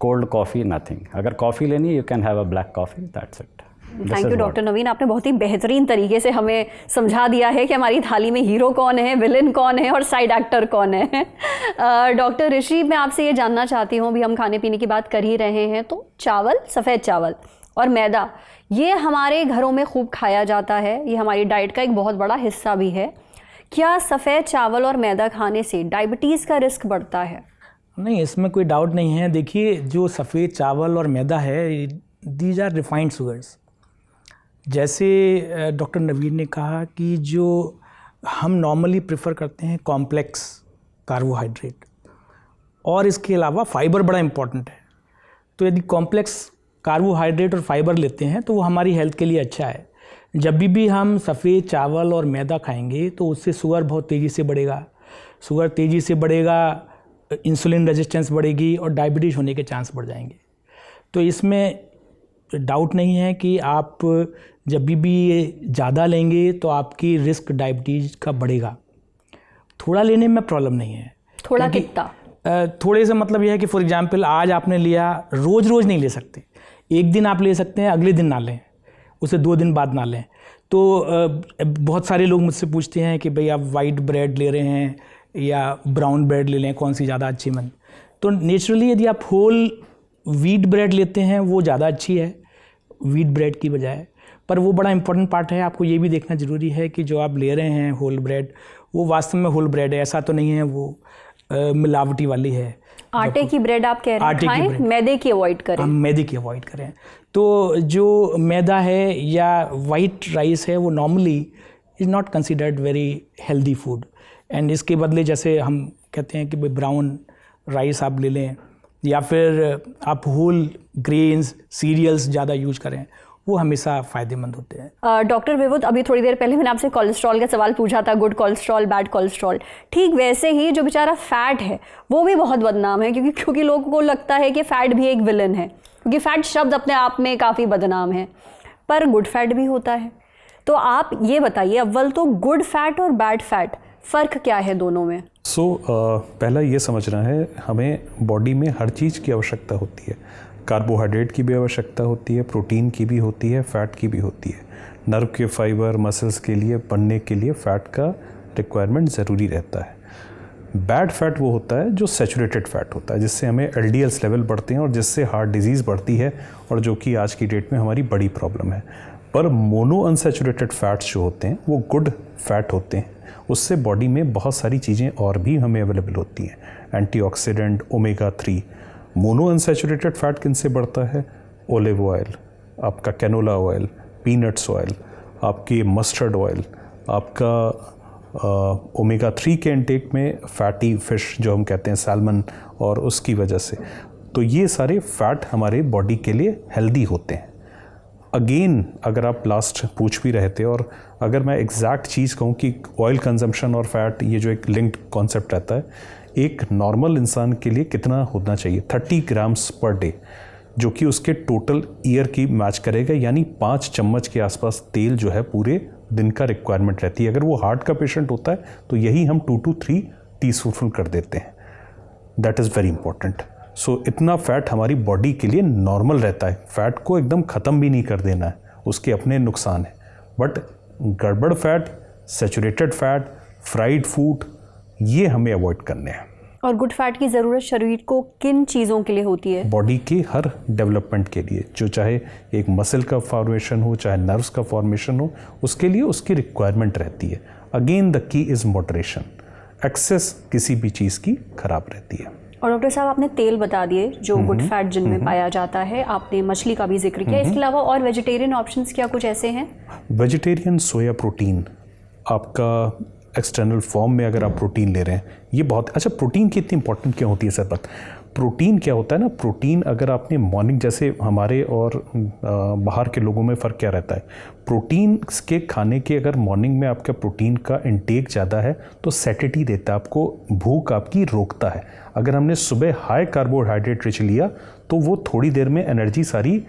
cold coffee, nothing. अगर कॉफ़ी लेनी है you can have a black coffee, that's it. Thank you doctor Naveen, आपने बहुत ही बेहतरीन तरीके से हमें समझा दिया है कि हमारी थाली में हीरो कौन है, विलेन कौन है और साइड एक्टर कौन है। डॉक्टर ऋषि, मैं आपसे ये जानना चाहती हूँ, अभी हम खाने पीने की बात कर ही रहे हैं, तो चावल, सफ़ेद चावल और मैदा, ये हमारे घरों में खूब खाया जाता है, ये हमारी डाइट का एक बहुत बड़ा हिस्सा भी है। क्या सफ़ेद चावल और मैदा खाने से डायबिटीज़ का रिस्क बढ़ता है? नहीं, इसमें कोई डाउट नहीं है। देखिए, जो सफ़ेद चावल और मैदा है, दीज आर रिफाइंड शुगर्स। जैसे डॉक्टर नवीन ने कहा कि जो हम नॉर्मली प्रेफर करते हैं कॉम्प्लेक्स कार्बोहाइड्रेट, और इसके अलावा फाइबर बड़ा इम्पॉर्टेंट है। तो यदि कॉम्प्लेक्स कार्बोहाइड्रेट और फाइबर लेते हैं तो वो हमारी हेल्थ के लिए अच्छा है। जब भी हम सफ़ेद चावल और मैदा खाएंगे तो उससे शुगर बहुत तेज़ी से बढ़ेगा, शुगर तेज़ी से बढ़ेगा, इंसुलिन रेजिस्टेंस बढ़ेगी और डायबिटीज़ होने के चांस बढ़ जाएंगे। तो इसमें डाउट नहीं है कि आप जब भी ये ज़्यादा लेंगे तो आपकी रिस्क डायबिटीज़ का बढ़ेगा। थोड़ा लेने में प्रॉब्लम नहीं है। थोड़ा कितना? थोड़े से मतलब यह है कि फॉर एग्जांपल आज आपने लिया, रोज़ रोज़ नहीं ले सकते। एक दिन आप ले सकते हैं, अगले दिन ना लें, उसे 2 दिन बाद ना लें। तो बहुत सारे लोग मुझसे पूछते हैं कि भाई आप वाइट ब्रेड ले रहे हैं या ब्राउन ब्रेड ले लें, कौन सी ज़्यादा अच्छी मन। तो नेचुरली यदि आप होल व्हीट ब्रेड लेते हैं वो ज़्यादा अच्छी है व्हीट ब्रेड की बजाय। पर वो बड़ा इंपॉर्टेंट पार्ट है, आपको ये भी देखना ज़रूरी है कि जो आप ले रहे हैं होल ब्रेड वो वास्तव में होल ब्रेड है, ऐसा तो नहीं है वो मिलावटी वाली है। आटे की ब्रेड आप कह रहे हैं खाएं, मैदे की अवॉइड करें। हम मैदे की अवॉइड करें। तो जो मैदा है या वाइट राइस है वो normally is not considered very healthy food. And इसके बदले जैसे हम कहते हैं कि भाई ब्राउन राइस आप ले लें या फिर आप होल ग्रेन्स सीरियल्स ज़्यादा यूज करें, वो हमेशा फ़ायदेमंद होते हैं। डॉक्टर विभुत, अभी थोड़ी देर पहले मैंने आपसे कोलेस्ट्रॉल का सवाल पूछा था, गुड कोलेस्ट्रॉल बैड कोलेस्ट्रॉल। ठीक वैसे ही जो बेचारा फैट है वो भी बहुत बदनाम है, क्योंकि लोगों को लगता है कि फ़ैट भी एक विलन है, क्योंकि फ़ैट शब्द अपने आप में काफ़ी बदनाम है। पर गुड फैट भी होता है। तो आप ये बताइए, अव्वल तो गुड फैट और बैड फैट फ़र्क क्या है दोनों में? पहला ये समझना है, हमें बॉडी में हर चीज़ की आवश्यकता होती है। कार्बोहाइड्रेट की भी आवश्यकता होती है, प्रोटीन की भी होती है, फ़ैट की भी होती है। नर्व के फाइबर मसल्स के लिए बनने के लिए फ़ैट का रिक्वायरमेंट ज़रूरी रहता है। बैड फैट वो होता है जो सैचुरेटेड फैट होता है, जिससे हमें LDLs लेवल बढ़ते हैं और जिससे हार्ट डिजीज़ बढ़ती है, और जो कि आज की डेट में हमारी बड़ी प्रॉब्लम है। पर मोनो अनसैचुरेटेड फैट्स जो होते हैं वो गुड फैट होते हैं, उससे बॉडी में बहुत सारी चीज़ें और भी हमें अवेलेबल होती हैं, antioxidant, omega 3। Mono unsaturated fat किन से बढ़ता है? ओलिव ऑयल, आपका कैनोला ऑयल, पीनट्स ऑयल, आपकी मस्टर्ड ऑयल, आपका ओमेगा 3 के इंटेक में फैटी फिश जो हम कहते हैं सैल्मन, और उसकी वजह से। तो ये सारे फैट हमारे बॉडी के लिए हेल्दी होते हैं। अगेन अगर आप लास्ट पूछ भी रहे थे, और अगर मैं एग्जैक्ट चीज़ कहूँ कि ऑयल कंजम्पशन और फैट, ये जो एक लिंक्ड कॉन्सेप्ट रहता है, एक नॉर्मल इंसान के लिए कितना होना चाहिए? 30 ग्राम्स पर डे, जो कि उसके टोटल ईयर की मैच करेगा, यानी 5 चम्मच के आसपास तेल जो है पूरे दिन का रिक्वायरमेंट रहती है। अगर वो हार्ट का पेशेंट होता है तो यही हम 2 to 3 टीस्पून कर देते हैं। That is very important. So इतना फैट हमारी बॉडी के लिए नॉर्मल रहता है। फैट को एकदम ख़त्म भी नहीं कर देना है, उसके अपने नुकसान है। बट गड़बड़ fat, saturated fat, fried food, ये हमें अवॉइड करने हैं। और गुड फैट की ज़रूरत शरीर को किन चीज़ों के लिए होती है? बॉडी के हर डेवलपमेंट के लिए, जो चाहे एक मसल का फॉर्मेशन हो, चाहे नर्व्स का फॉर्मेशन हो, उसके लिए उसकी रिक्वायरमेंट रहती है। Again the key is moderation. Excess किसी भी चीज़ की खराब रहती है। और डॉक्टर साहब, आपने तेल बता दिए जो गुड फैट जिनमें पाया जाता है, आपने मछली का भी जिक्र किया। इसके अलावा और वेजिटेरियन ऑप्शंस क्या कुछ ऐसे हैं? वेजिटेरियन सोया प्रोटीन, आपका एक्सटर्नल फॉर्म में अगर आप प्रोटीन ले रहे हैं, ये बहुत अच्छा। प्रोटीन की इतनी इंपॉर्टेंट क्यों होती है सर? बात प्रोटीन क्या होता है ना, प्रोटीन अगर आपने मॉर्निंग, जैसे हमारे और बाहर के लोगों में फ़र्क क्या रहता है, प्रोटीन के खाने के अगर मॉर्निंग में आपका प्रोटीन का इंटेक ज़्यादा है तो सैटिटी देता है आपको, भूख आपकी रोकता है। अगर हमने सुबह हाई कार्बोहाइड्रेट रिच लिया तो वो थोड़ी देर में एनर्जी सारी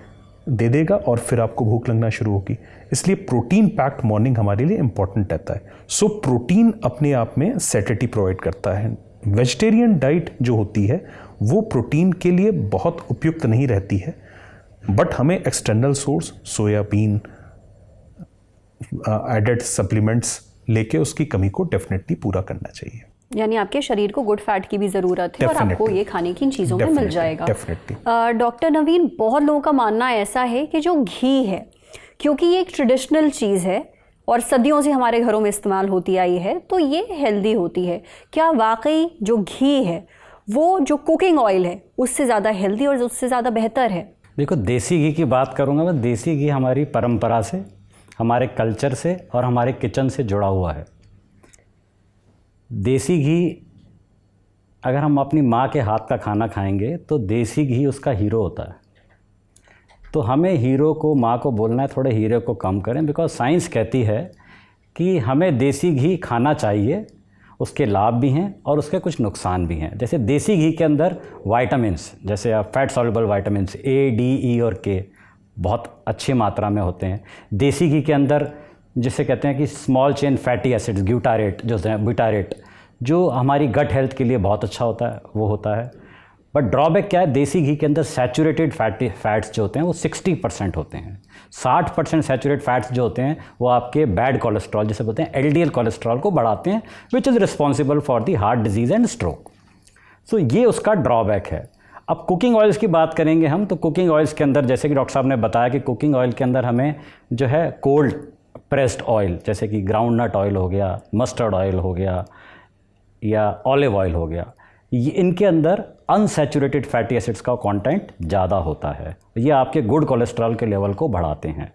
दे देगा और फिर आपको भूख लगना शुरू होगी। इसलिए प्रोटीन पैक्ड मॉर्निंग हमारे लिए इंपॉर्टेंट रहता है। सो प्रोटीन अपने आप में सैटिटी प्रोवाइड करता है। वेजिटेरियन डाइट जो होती है वो प्रोटीन के लिए बहुत उपयुक्त नहीं रहती है, बट हमें external source soybean, added supplements लेके उसकी कमी को डेफिनेटली पूरा करना चाहिए। यानी आपके शरीर को गुड फैट की भी ज़रूरत है और आपको ये खाने की इन चीज़ों में मिल जाएगा। डॉक्टर नवीन, बहुत लोगों का मानना ऐसा है कि जो घी है, क्योंकि ये एक ट्रेडिशनल चीज़ है और सदियों से हमारे घरों में इस्तेमाल होती आई है, तो ये हेल्दी होती है। क्या वाकई जो घी है वो जो कुकिंग ऑयल है उससे ज़्यादा हेल्दी और उससे ज़्यादा बेहतर है? देखो, देसी घी की बात करूँगा मैं। देसी घी हमारी परंपरा से, हमारे कल्चर से और हमारे किचन से जुड़ा हुआ है। देसी घी अगर हम अपनी माँ के हाथ का खाना खाएंगे तो देसी घी उसका हीरो होता है। तो हमें हीरो को, माँ को बोलना है थोड़े हीरो को कम करें, बिकॉज साइंस कहती है कि हमें देसी घी खाना चाहिए, उसके लाभ भी हैं और उसके कुछ नुकसान भी हैं। जैसे देसी घी के अंदर वाइटामिन्स, जैसे आप फैट सॉल्युबल वाइटामिन्स ए, डी, ई और के बहुत अच्छी मात्रा में होते हैं। देसी घी के अंदर जिसे कहते हैं कि स्मॉल चेन फैटी एसिड्स, ग्यूटारेट जो है, ब्यूटारेट, जो हमारी गट हेल्थ के लिए बहुत अच्छा होता है, वो होता है। बट ड्रॉबैक क्या है, देसी घी के अंदर सैचुरेटेड फैट्स जो होते हैं वो 60% होते हैं। 60% सैचुरेटेड फैट्स जो होते हैं वो आपके बैड कोलेस्ट्रॉल, जिसे बोलते हैं एलडीएल कोलेस्ट्रॉल को बढ़ाते हैं, which is responsible for the heart disease and stroke. So ये उसका ड्रॉबैक है। अब कुकिंग ऑयल्स की बात करेंगे हम, तो कुकिंग ऑयल्स के अंदर जैसे कि डॉक्टर साहब ने बताया कि कुकिंग ऑयल के अंदर हमें जो है कोल्ड प्रेस्ड ऑयल, जैसे कि ग्राउंड नट ऑयल हो गया, मस्टर्ड ऑयल हो गया या ऑलिव ऑयल हो गया, ये इनके अंदर अनसैचुरेटेड फैटी एसिड्स का कंटेंट ज़्यादा होता है। ये आपके गुड कोलेस्ट्रॉल के लेवल को बढ़ाते हैं।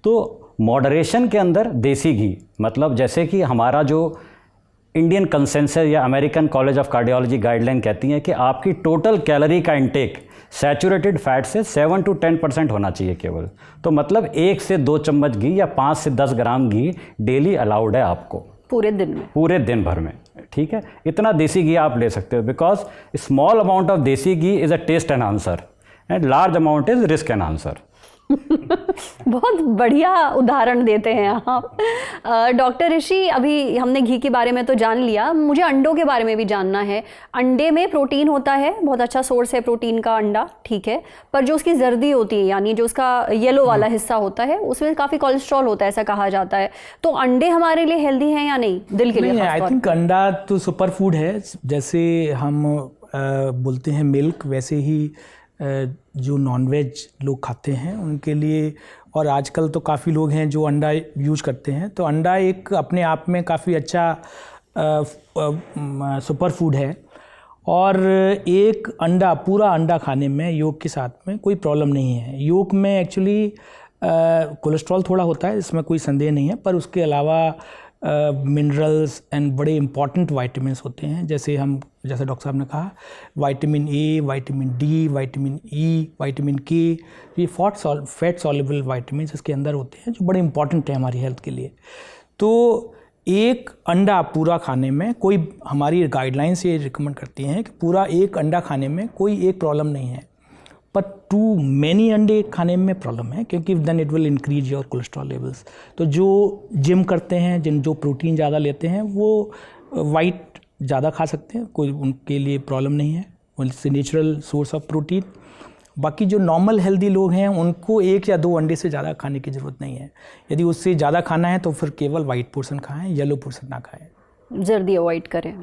तो मॉडरेशन के अंदर देसी घी, मतलब जैसे कि हमारा जो इंडियन कंसेंसस या American college of cardiology guideline कहती हैं कि आपकी टोटल कैलोरी का इंटेक सैचुरेटेड फैट से 7 to 10% होना चाहिए केवल। तो मतलब 1 से 2 चम्मच घी या 5 से 10 ग्राम घी डेली अलाउड है आपको पूरे दिन में, पूरे दिन भर में। ठीक है, इतना देसी घी आप ले सकते हो, because small amount of desi ghee is a taste enhancer and large amount is risk enhancer. बहुत बढ़िया उदाहरण देते हैं आप। डॉक्टर ऋषि, अभी हमने घी के बारे में तो जान लिया, मुझे अंडों के बारे में भी जानना है। अंडे में प्रोटीन होता है, बहुत अच्छा सोर्स है प्रोटीन का अंडा, ठीक है, पर जो उसकी जर्दी होती है, यानी जो उसका येलो वाला हिस्सा होता है, उसमें काफ़ी कोलेस्ट्रॉल होता है, ऐसा कहा जाता है। तो अंडे हमारे लिए हेल्दी हैं या नहीं, दिल के लिए? आई थिंक अंडा तो सुपर फूड है। जैसे हम बोलते हैं मिल्क, वैसे ही जो नॉनवेज लोग खाते हैं उनके लिए, और आजकल तो काफ़ी लोग हैं जो अंडा यूज करते हैं, तो अंडा एक अपने आप में काफ़ी अच्छा सुपर फूड है। और एक अंडा, पूरा अंडा खाने में योग के साथ में कोई प्रॉब्लम नहीं है। योग में एक्चुअली कोलेस्ट्रॉल थोड़ा होता है, इसमें कोई संदेह नहीं है, पर उसके अलावा मिनरल्स एंड बड़े इंपॉर्टेंट वाइटामिन्स होते हैं। जैसे डॉक्टर साहब ने कहा, vitamin A, vitamin D, vitamin E, vitamin के, ये फैट सॉल्युबल विटामिन्स इसके अंदर होते हैं, जो बड़े इंपॉर्टेंट है हमारी हेल्थ के लिए। तो एक अंडा पूरा खाने में कोई, हमारी गाइडलाइंस ये रिकमेंड करती हैं कि पूरा एक अंडा खाने में कोई एक प्रॉब्लम नहीं है, पर टू मैनी अंडे खाने में प्रॉब्लम है, क्योंकि then it will increase your cholesterol levels. तो जो जिम करते हैं, जो प्रोटीन ज़्यादा लेते हैं, वो वाइट ज़्यादा खा सकते हैं, कोई उनके लिए प्रॉब्लम नहीं है, उनसे नेचुरल सोर्स ऑफ प्रोटीन। बाकी जो नॉर्मल हेल्दी लोग हैं उनको 1 या 2 अंडे से ज़्यादा खाने की ज़रूरत नहीं है। यदि उससे ज़्यादा खाना है तो फिर केवल वाइट पोर्शन खाएं, येलो पोर्शन ना खाएं, जल्दी अवॉइड करें।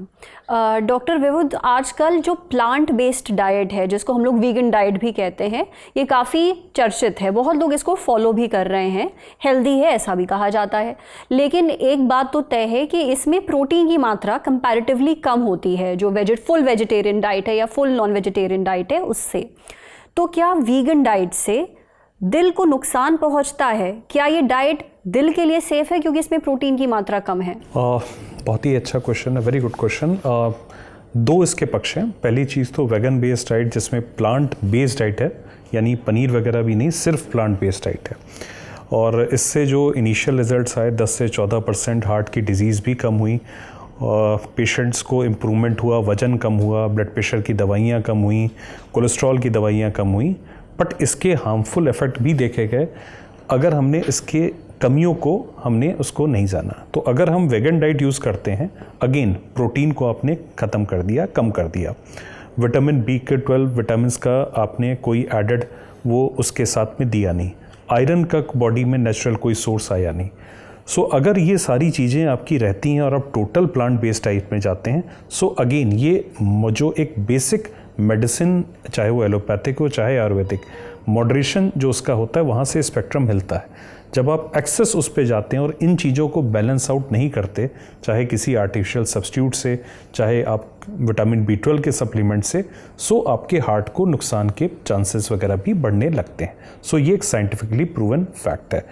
डॉक्टर विभुद, आजकल जो प्लांट बेस्ड डाइट है, जिसको हम लोग वीगन डाइट भी कहते हैं, ये काफ़ी चर्चित है, बहुत लोग इसको फॉलो भी कर रहे हैं, हेल्दी है ऐसा भी कहा जाता है। लेकिन एक बात तो तय है कि इसमें प्रोटीन की मात्रा कंपैरेटिवली कम होती है जो फुल वेजिटेरियन डाइट है या फुल नॉन वेजिटेरियन डाइट है उससे। तो क्या वीगन डाइट से दिल को नुकसान पहुंचता है? क्या ये डाइट दिल के लिए सेफ है क्योंकि इसमें प्रोटीन की मात्रा कम है? बहुत ही अच्छा क्वेश्चन है, वेरी गुड क्वेश्चन। 2 इसके पक्ष हैं। पहली चीज़ तो वेगन बेस्ड डाइट, जिसमें प्लांट बेस्ड डाइट है, यानी पनीर वगैरह भी नहीं, सिर्फ प्लांट बेस्ड डाइट है, और इससे जो इनिशियल रिजल्ट्स आए 10 से 14% हार्ट की डिजीज़ भी कम हुई, पेशेंट्स को इम्प्रूवमेंट हुआ, वज़न कम हुआ, ब्लड प्रेशर की दवाइयाँ कम हुई, कोलेस्ट्रॉल की दवाइयाँ कम हुई। बट इसके हार्मफुल इफ़ेक्ट भी देखे गए अगर हमने इसके कमियों को हमने उसको नहीं जाना। तो अगर हम वेगन डाइट यूज़ करते हैं, अगेन प्रोटीन को आपने ख़त्म कर दिया, कम कर दिया, विटामिन B12 विटामिन्स का आपने कोई एडेड वो उसके साथ में दिया नहीं, आयरन का बॉडी में नेचुरल कोई सोर्स आया नहीं। सो अगर ये सारी चीज़ें आपकी रहती हैं और आप टोटल प्लांट बेस्ड डाइट में जाते हैं, सो अगेन ये जो एक बेसिक मेडिसिन, चाहे वो एलोपैथिक हो चाहे आयुर्वेदिक, मॉडरेशन जो उसका होता है वहाँ से स्पेक्ट्रम हिलता है। जब आप एक्सेस उस पे जाते हैं और इन चीज़ों को बैलेंस आउट नहीं करते, चाहे किसी आर्टिफिशियल सब्स्टिट्यूट से, चाहे आप विटामिन B12 के सप्लीमेंट से, सो आपके हार्ट को नुकसान के चांसेस वगैरह भी बढ़ने लगते हैं। सो ये एक साइंटिफिकली प्रूवन फैक्ट है।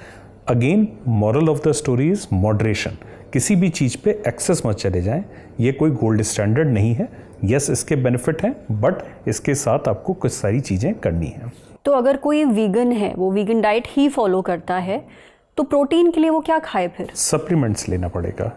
Again moral of the story is moderation, किसी भी चीज़ पे एक्सेस मत चले जाएं। ये कोई गोल्ड स्टैंडर्ड नहीं है। यस, इसके बेनिफिट हैं, बट इसके साथ आपको कुछ सारी चीज़ें करनी हैं। तो अगर कोई वीगन है, वो वीगन डाइट ही फॉलो करता है, तो प्रोटीन के लिए वो क्या खाए फिर? सप्लीमेंट्स लेना पड़ेगा,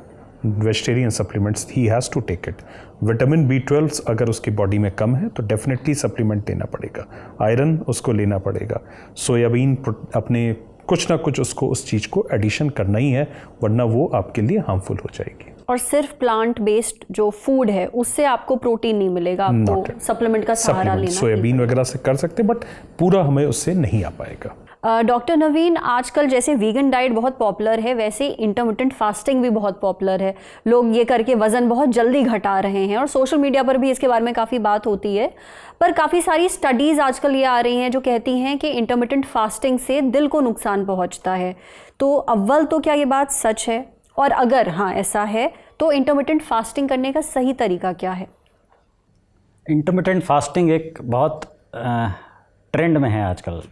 वेजिटेरियन सप्लीमेंट्स ही has to take it. Vitamin B12 अगर उसकी बॉडी में कम है तो डेफिनेटली सप्लीमेंट लेना पड़ेगा। आयरन उसको लेना पड़ेगा। सोयाबीन अपने कुछ ना कुछ उसको उस चीज़ को एडिशन करना ही है, वरना वो आपके लिए हार्मफुल हो जाएगी। और सिर्फ प्लांट बेस्ड जो फूड है उससे आपको प्रोटीन नहीं मिलेगा, आपको सप्लीमेंट का सहारा लेना। सोयाबीन वगैरह से कर सकते, बट पूरा हमें उससे नहीं आ पाएगा। डॉक्टर नवीन, आजकल जैसे वीगन डाइट बहुत पॉपुलर है, वैसे इंटरमिटेंट फास्टिंग भी बहुत पॉपुलर है। लोग ये करके वज़न बहुत जल्दी घटा रहे हैं और सोशल मीडिया पर भी इसके बारे में काफ़ी बात होती है। पर काफ़ी सारी स्टडीज़ आजकल ये आ रही हैं जो कहती हैं कि इंटरमिटेंट फास्टिंग से दिल को नुकसान पहुंचता है। तो अव्वल तो क्या ये बात सच है, और अगर हाँ ऐसा है तो इंटरमिटेंट फास्टिंग करने का सही तरीका क्या है? इंटरमिटेंट फास्टिंग एक बहुत ट्रेंड में है आजकल।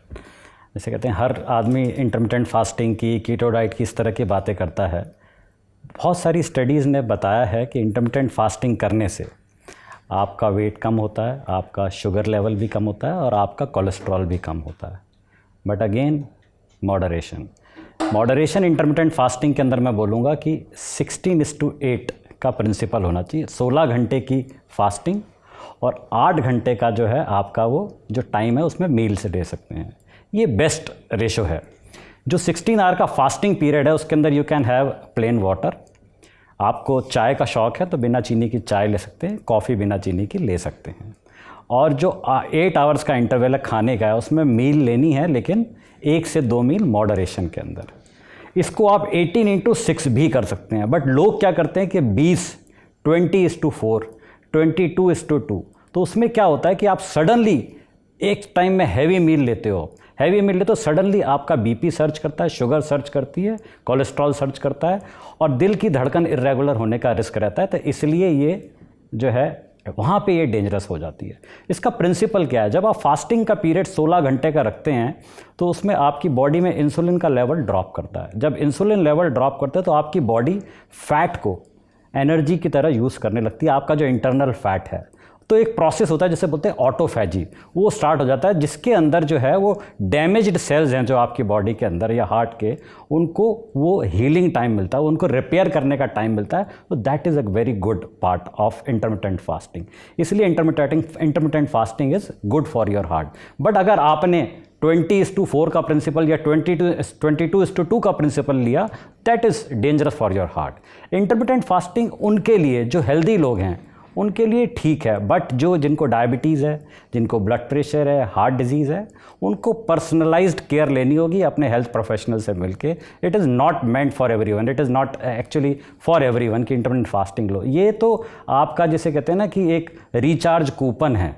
जैसे कहते हैं हर आदमी इंटरमिटेंट फास्टिंग की, कीटो डाइट की, इस तरह की बातें करता है। बहुत सारी स्टडीज़ ने बताया है कि इंटरमिटेंट फास्टिंग करने से आपका वेट कम होता है, आपका शुगर लेवल भी कम होता है और आपका कोलेस्ट्रॉल भी कम होता है। But again moderation intermittent fasting के अंदर मैं बोलूँगा कि 16:8 का प्रिंसिपल होना चाहिए। 16 घंटे की फास्टिंग और 8 घंटे का जो है आपका वो जो टाइम है उसमें मील से ले सकते हैं। ये बेस्ट रेशो है। जो 16 आवर का फास्टिंग पीरियड है उसके अंदर you can have plain water. आपको चाय का शौक़ है तो बिना चीनी की चाय ले सकते हैं, कॉफ़ी बिना चीनी की ले सकते हैं। और जो 8 आवर्स का इंटरवल है खाने का है उसमें मील लेनी है, लेकिन 1 से 2 मील मॉडरेशन के अंदर। इसको आप 18:6 भी कर सकते हैं। बट लोग क्या करते हैं कि 20:4, 22:2, तो उसमें क्या होता है कि आप सडनली एक टाइम में हैवी मील लेते हो। हैवी मील लेते हो सडनली आपका बीपी सर्च करता है, शुगर सर्च करती है, कोलेस्ट्रॉल सर्च करता है और दिल की धड़कन इरेगुलर होने का रिस्क रहता है। तो इसलिए ये जो है वहाँ पे ये डेंजरस हो जाती है। इसका प्रिंसिपल क्या है? जब आप फास्टिंग का पीरियड 16 घंटे का रखते हैं तो उसमें आपकी बॉडी में इंसुलिन का लेवल ड्रॉप करता है। जब इंसुलिन लेवल ड्रॉप करता है तो आपकी बॉडी फैट को एनर्जी की तरह यूज़ करने लगती है। आपका जो इंटरनल फैट है तो एक प्रोसेस होता है जिसे बोलते हैं ऑटोफैजी, वो स्टार्ट हो जाता है, जिसके अंदर जो है वो डैमेज्ड सेल्स हैं जो आपकी बॉडी के अंदर या हार्ट के, उनको वो हीलिंग टाइम मिलता है, उनको रिपेयर करने का टाइम मिलता है। तो that is a very good part of intermittent fasting. इसलिए intermittent fasting is good for your heart. But अगर आपने 20:4 का प्रिंसिपल या 22:2 का प्रिंसिपल लिया, that is dangerous for your heart. Intermittent fasting उनके लिए जो हेल्दी लोग हैं उनके लिए ठीक है, बट जिनको डायबिटीज़ है, जिनको ब्लड प्रेशर है, हार्ट डिजीज़ है, उनको पर्सनलाइज्ड केयर लेनी होगी अपने हेल्थ प्रोफेशनल से मिलके। It is not meant for everyone, it is not actually for everyone कि इंटरमिटेंट फास्टिंग लो। ये तो आपका जैसे कहते हैं ना कि एक रिचार्ज कूपन है,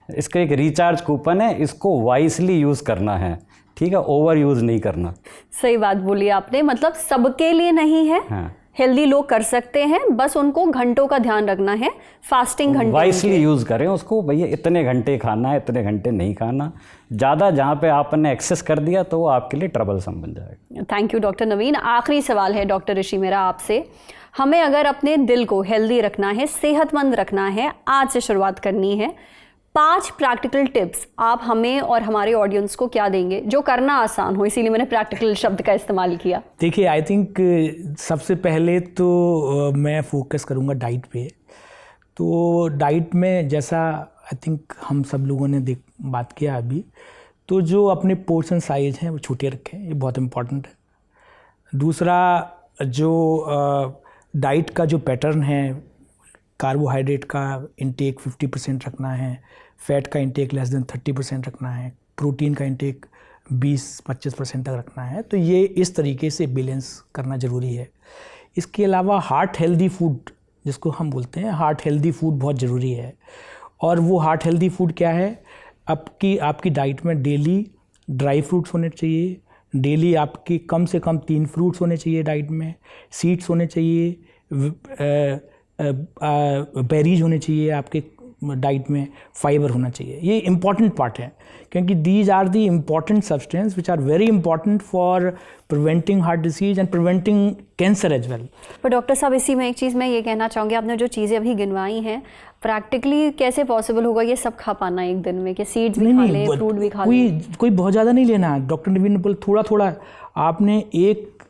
इसका एक रिचार्ज कूपन है, इसको वाइसली यूज़ करना है, ठीक है, ओवर यूज़ नहीं करना। सही बात बोली आपने, मतलब सबके लिए नहीं है। हाँ, हेल्दी लोग कर सकते हैं, बस उनको घंटों का ध्यान रखना है। फास्टिंग घंटे वाइसली यूज़ करें उसको, भैया इतने घंटे खाना है, इतने घंटे नहीं खाना। ज़्यादा जहाँ पे आपने एक्सेस कर दिया तो वो आपके लिए ट्रबलसम बन जाएगा। थैंक यू डॉक्टर नवीन। आखिरी सवाल है डॉक्टर ऋषि मेरा आपसे, हमें अगर अपने दिल को हेल्दी रखना है, सेहतमंद रखना है, आज से शुरुआत करनी है, 5 प्रैक्टिकल टिप्स आप हमें और हमारे ऑडियंस को क्या देंगे जो करना आसान हो? इसीलिए मैंने प्रैक्टिकल शब्द का इस्तेमाल किया। देखिए, आई थिंक सबसे पहले तो मैं फोकस करूँगा डाइट पे। तो डाइट में जैसा आई थिंक हम सब लोगों ने बात किया अभी, तो जो अपने पोर्शन साइज हैं वो छोटे रखें, ये बहुत इम्पॉर्टेंट है। दूसरा, जो डाइट का जो पैटर्न है, कार्बोहाइड्रेट का इंटेक 50% रखना है, फैट का इंटेक लेस देन 30% रखना है, प्रोटीन का इंटेक 20-25% तक रखना है। तो ये इस तरीके से बैलेंस करना ज़रूरी है। इसके अलावा हार्ट हेल्दी फूड जिसको हम बोलते हैं, हार्ट हेल्दी फूड बहुत ज़रूरी है। और वो हार्ट हेल्दी फूड क्या है? आपकी डाइट में डेली ड्राई फ्रूट्स होने चाहिए, डेली आपकी कम से कम 3 फ्रूट्स होने चाहिए डाइट में, सीड्स होने चाहिए, बेरीज होने चाहिए, आपके डाइट में फाइबर होना चाहिए। ये इम्पॉर्टेंट पार्ट है, क्योंकि these are the important substance which are very important for preventing heart disease and preventing cancer as well. पर डॉक्टर साहब, इसी में एक चीज़ मैं ये कहना चाहूँगी, आपने जो चीज़ें अभी गिनवाई हैं, प्रैक्टिकली कैसे पॉसिबल होगा ये सब खा पाना एक दिन में, कि सीड्स भी खा लें, फ्रूट भी खा लें? कोई बहुत ज़्यादा नहीं लेना है। डॉक्टर नवीन ने बोला थोड़ा थोड़ा आपने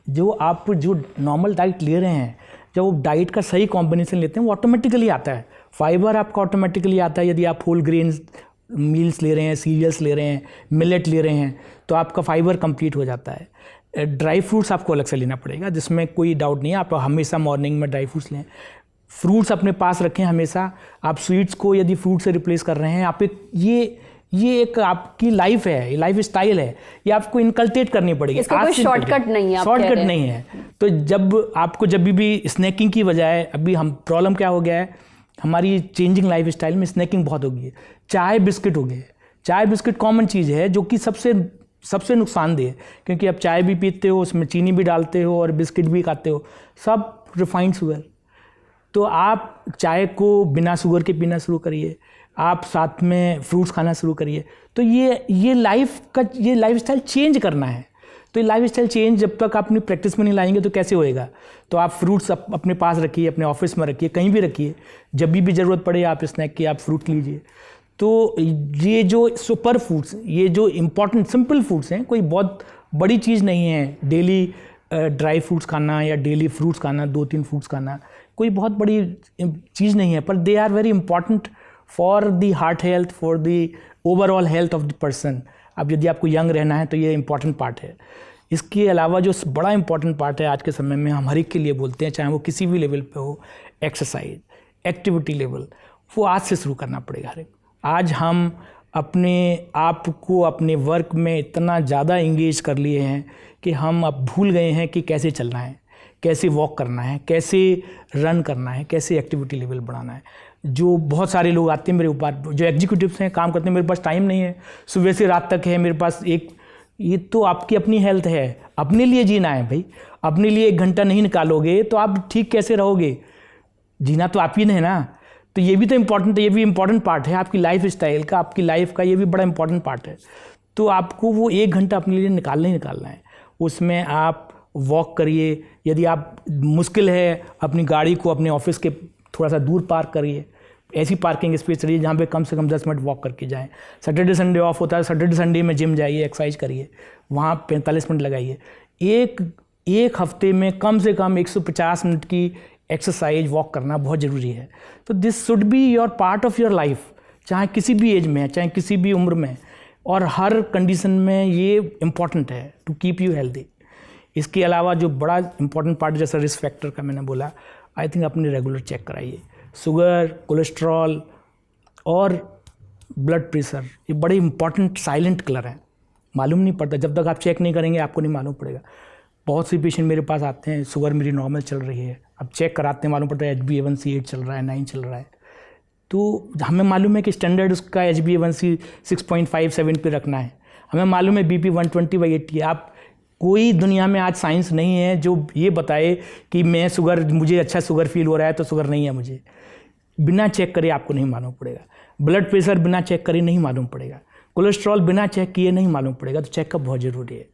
जो नॉर्मल डाइट ले रहे हैं, जब वो डाइट का सही कॉम्बिनेशन लेते हैं वो ऑटोमेटिकली आता है। फाइबर आपका ऑटोमेटिकली आता है यदि आप होल ग्रेन्स मील्स ले रहे हैं, सीरियल्स ले रहे हैं, मिलेट ले रहे हैं, तो आपका फाइबर कंप्लीट हो जाता है। ड्राई फ्रूट्स आपको अलग से लेना पड़ेगा, जिसमें कोई डाउट नहीं है। आप हमेशा मॉर्निंग में ड्राई फ्रूट्स लें, फ्रूट्स अपने पास रखें हमेशा। आप स्वीट्स को यदि फ्रूट से रिप्लेस कर रहे हैं, आप ये एक आपकी लाइफ है, लाइफ स्टाइल है, ये आपको इनकल्टेट करनी पड़ेगी। इसका कोई शॉर्टकट नहीं है, शॉर्टकट नहीं है। तो जब भी स्नैकिंग की बजाय, अभी हम प्रॉब्लम क्या हो गया है, हमारी चेंजिंग लाइफ स्टाइल में स्नैकिंग बहुत हो गई है। चाय बिस्किट हो गए, चाय बिस्किट कॉमन चीज़ है जो कि सबसे नुकसानदेह है, क्योंकि आप चाय भी पीते हो, उसमें चीनी भी डालते हो और बिस्किट भी खाते हो, सब रिफाइंड शुगर। तो आप चाय को बिना शुगर के पीना शुरू करिए, आप साथ में फ्रूट्स खाना शुरू करिए। तो ये लाइफ स्टाइल चेंज करना है। तो ये लाइफ स्टाइल चेंज जब तक आप अपनी प्रैक्टिस में नहीं लाएंगे तो कैसे होएगा? तो आप फ्रूट्स अपने पास रखिए, अपने ऑफिस में रखिए, कहीं भी रखिए, जब भी ज़रूरत पड़े आप स्नैक की आप फ्रूट लीजिए। तो ये जो सुपर फूड्स, ये जो इम्पॉर्टेंट सिंपल फूड्स हैं, कोई बहुत बड़ी चीज़ नहीं है। डेली ड्राई फ्रूट्स खाना या डेली फ्रूट्स खाना, 2-3 फ्रूट्स खाना कोई बहुत बड़ी चीज़ नहीं है, पर they are very important for the heart health, for the overall health of the person. अब यदि आपको यंग रहना है तो ये इंपॉर्टेंट पार्ट है। इसके अलावा जो बड़ा इंपॉर्टेंट पार्ट है आज के समय में, हम हर एक के लिए बोलते हैं, चाहे वो किसी भी लेवल पे हो, एक्सरसाइज, एक्टिविटी लेवल, वो आज से शुरू करना पड़ेगा हर एक। आज हम अपने आप को अपने वर्क में इतना ज़्यादा इंगेज कर लिए हैं कि हम अब भूल गए हैं कि कैसे चलना है, कैसे वॉक करना है, कैसे रन करना है, कैसे एक्टिविटी लेवल बढ़ाना है। जो बहुत सारे लोग आते हैं मेरे ऊपर, जो एग्जीक्यूटिव्स हैं, काम करते हैं, मेरे पास टाइम नहीं है, सुबह से रात तक है मेरे पास ये तो आपकी अपनी हेल्थ है, अपने लिए जीना है भाई। अपने लिए 1 घंटा नहीं निकालोगे तो आप ठीक कैसे रहोगे? जीना तो आप ही ने ना। तो ये भी तो इम्पॉर्टेंट है, ये भी इम्पॉर्टेंट पार्ट है आपकी लाइफ स्टाइल का, आपकी लाइफ का, ये भी बड़ा इंपॉर्टेंट पार्ट है। तो आपको वो 1 घंटा अपने लिए निकालना ही निकालना है। उसमें आप वॉक करिए, यदि आप मुश्किल है अपनी गाड़ी को अपने ऑफिस के थोड़ा सा दूर पार्क करिए, ऐसी पार्किंग स्पेस चलिए जहाँ पे कम से कम 10 मिनट वॉक करके जाएं। सैटरडे संडे ऑफ होता है, सैटरडे संडे में जिम जाइए, एक्सरसाइज करिए, वहाँ 45 मिनट लगाइए। एक हफ्ते में कम से कम 150 मिनट की एक्सरसाइज, वॉक करना बहुत ज़रूरी है। तो this should be your part of your life, चाहे किसी भी एज में है, चाहे किसी भी उम्र में, और हर कंडीशन में ये इम्पॉर्टेंट है टू कीप यू हेल्दी। इसके अलावा जो बड़ा इंपॉर्टेंट पार्ट, जैसा रिस्क फैक्टर का मैंने बोला, आई थिंक अपने रेगुलर चेक कराइए। शुगर, कोलेस्ट्रॉल और ब्लड प्रेशर, ये बड़े इंपॉर्टेंट साइलेंट किलर हैं। मालूम नहीं पड़ता, जब तक आप चेक नहीं करेंगे आपको नहीं मालूम पड़ेगा। बहुत से पेशेंट मेरे पास आते हैं, शुगर मेरी नॉर्मल चल रही है, अब चेक कराते हैं, मालूम पड़ता है HbA1c 8 चल रहा है, 9 चल रहा है। तो हमें मालूम है कि स्टैंडर्ड उसका HbA1c 6.57 पे रखना है। हमें मालूम है BP 120/80 है। आप कोई दुनिया में आज साइंस नहीं है जो ये बताए कि मुझे अच्छा शुगर फील हो रहा है तो शुगर नहीं है मुझे। बिना चेक करे आपको नहीं मालूम पड़ेगा। ब्लड प्रेशर बिना चेक करे नहीं मालूम पड़ेगा। कोलेस्ट्रॉल बिना चेक किए नहीं मालूम पड़ेगा। तो चेकअप बहुत ज़रूरी है।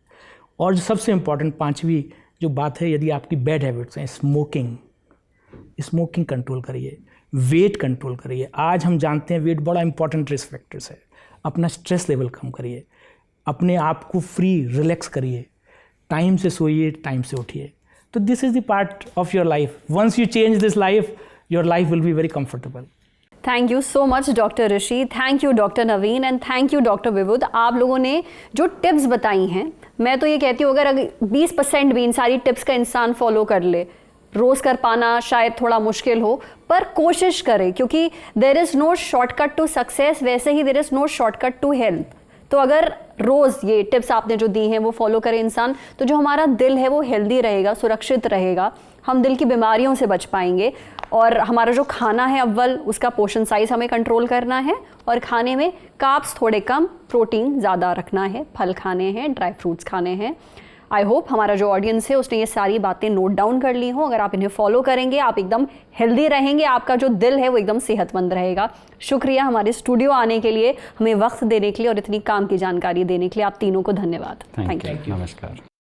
और जो सबसे इम्पॉर्टेंट 5वीं जो बात है, यदि आपकी बैड हैबिट्स हैं, स्मोकिंग कंट्रोल करिए, वेट कंट्रोल करिए। आज हम जानते हैं वेट बड़ा इंपॉर्टेंट रिस्क फैक्टर्स है। अपना स्ट्रेस लेवल कम करिए, अपने आप को फ्री रिलैक्स करिए, टाइम से सोइए, टाइम से उठिए। तो this is the part of your life. Once you change this life, your life will be very comfortable. Thank you so much doctor Rishi, thank you doctor Naveen and thank you doctor Vibudh. आप लोगों ने जो tips बताई हैं, मैं तो ये कहती हूँ अगर 20% भी इन सारी टिप्स का इंसान फॉलो कर ले, रोज़ कर पाना शायद थोड़ा मुश्किल हो, पर कोशिश करे, क्योंकि there is no shortcut to success, वैसे ही there is no shortcut to health. तो अगर रोज़ ये टिप्स आपने जो दी हैं वो फॉलो करे इंसान, तो जो हमारा दिल है वो हेल्दी रहेगा, सुरक्षित रहेगा, हम दिल की बीमारियों से बच पाएंगे। और हमारा जो खाना है, अव्वल उसका पोर्शन साइज हमें कंट्रोल करना है, और खाने में कार्ब्स थोड़े कम, प्रोटीन ज़्यादा रखना है, फल खाने हैं, ड्राई फ्रूट्स खाने हैं, आई होप हमारा जो ऑडियंस है उसने ये सारी बातें नोट डाउन कर ली हो। अगर आप इन्हें फॉलो करेंगे आप एकदम हेल्दी रहेंगे, आपका जो दिल है वो एकदम सेहतमंद रहेगा। शुक्रिया हमारे स्टूडियो आने के लिए, हमें वक्त देने के लिए और इतनी काम की जानकारी देने के लिए। आप तीनों को धन्यवाद। Thank you. नमस्कार।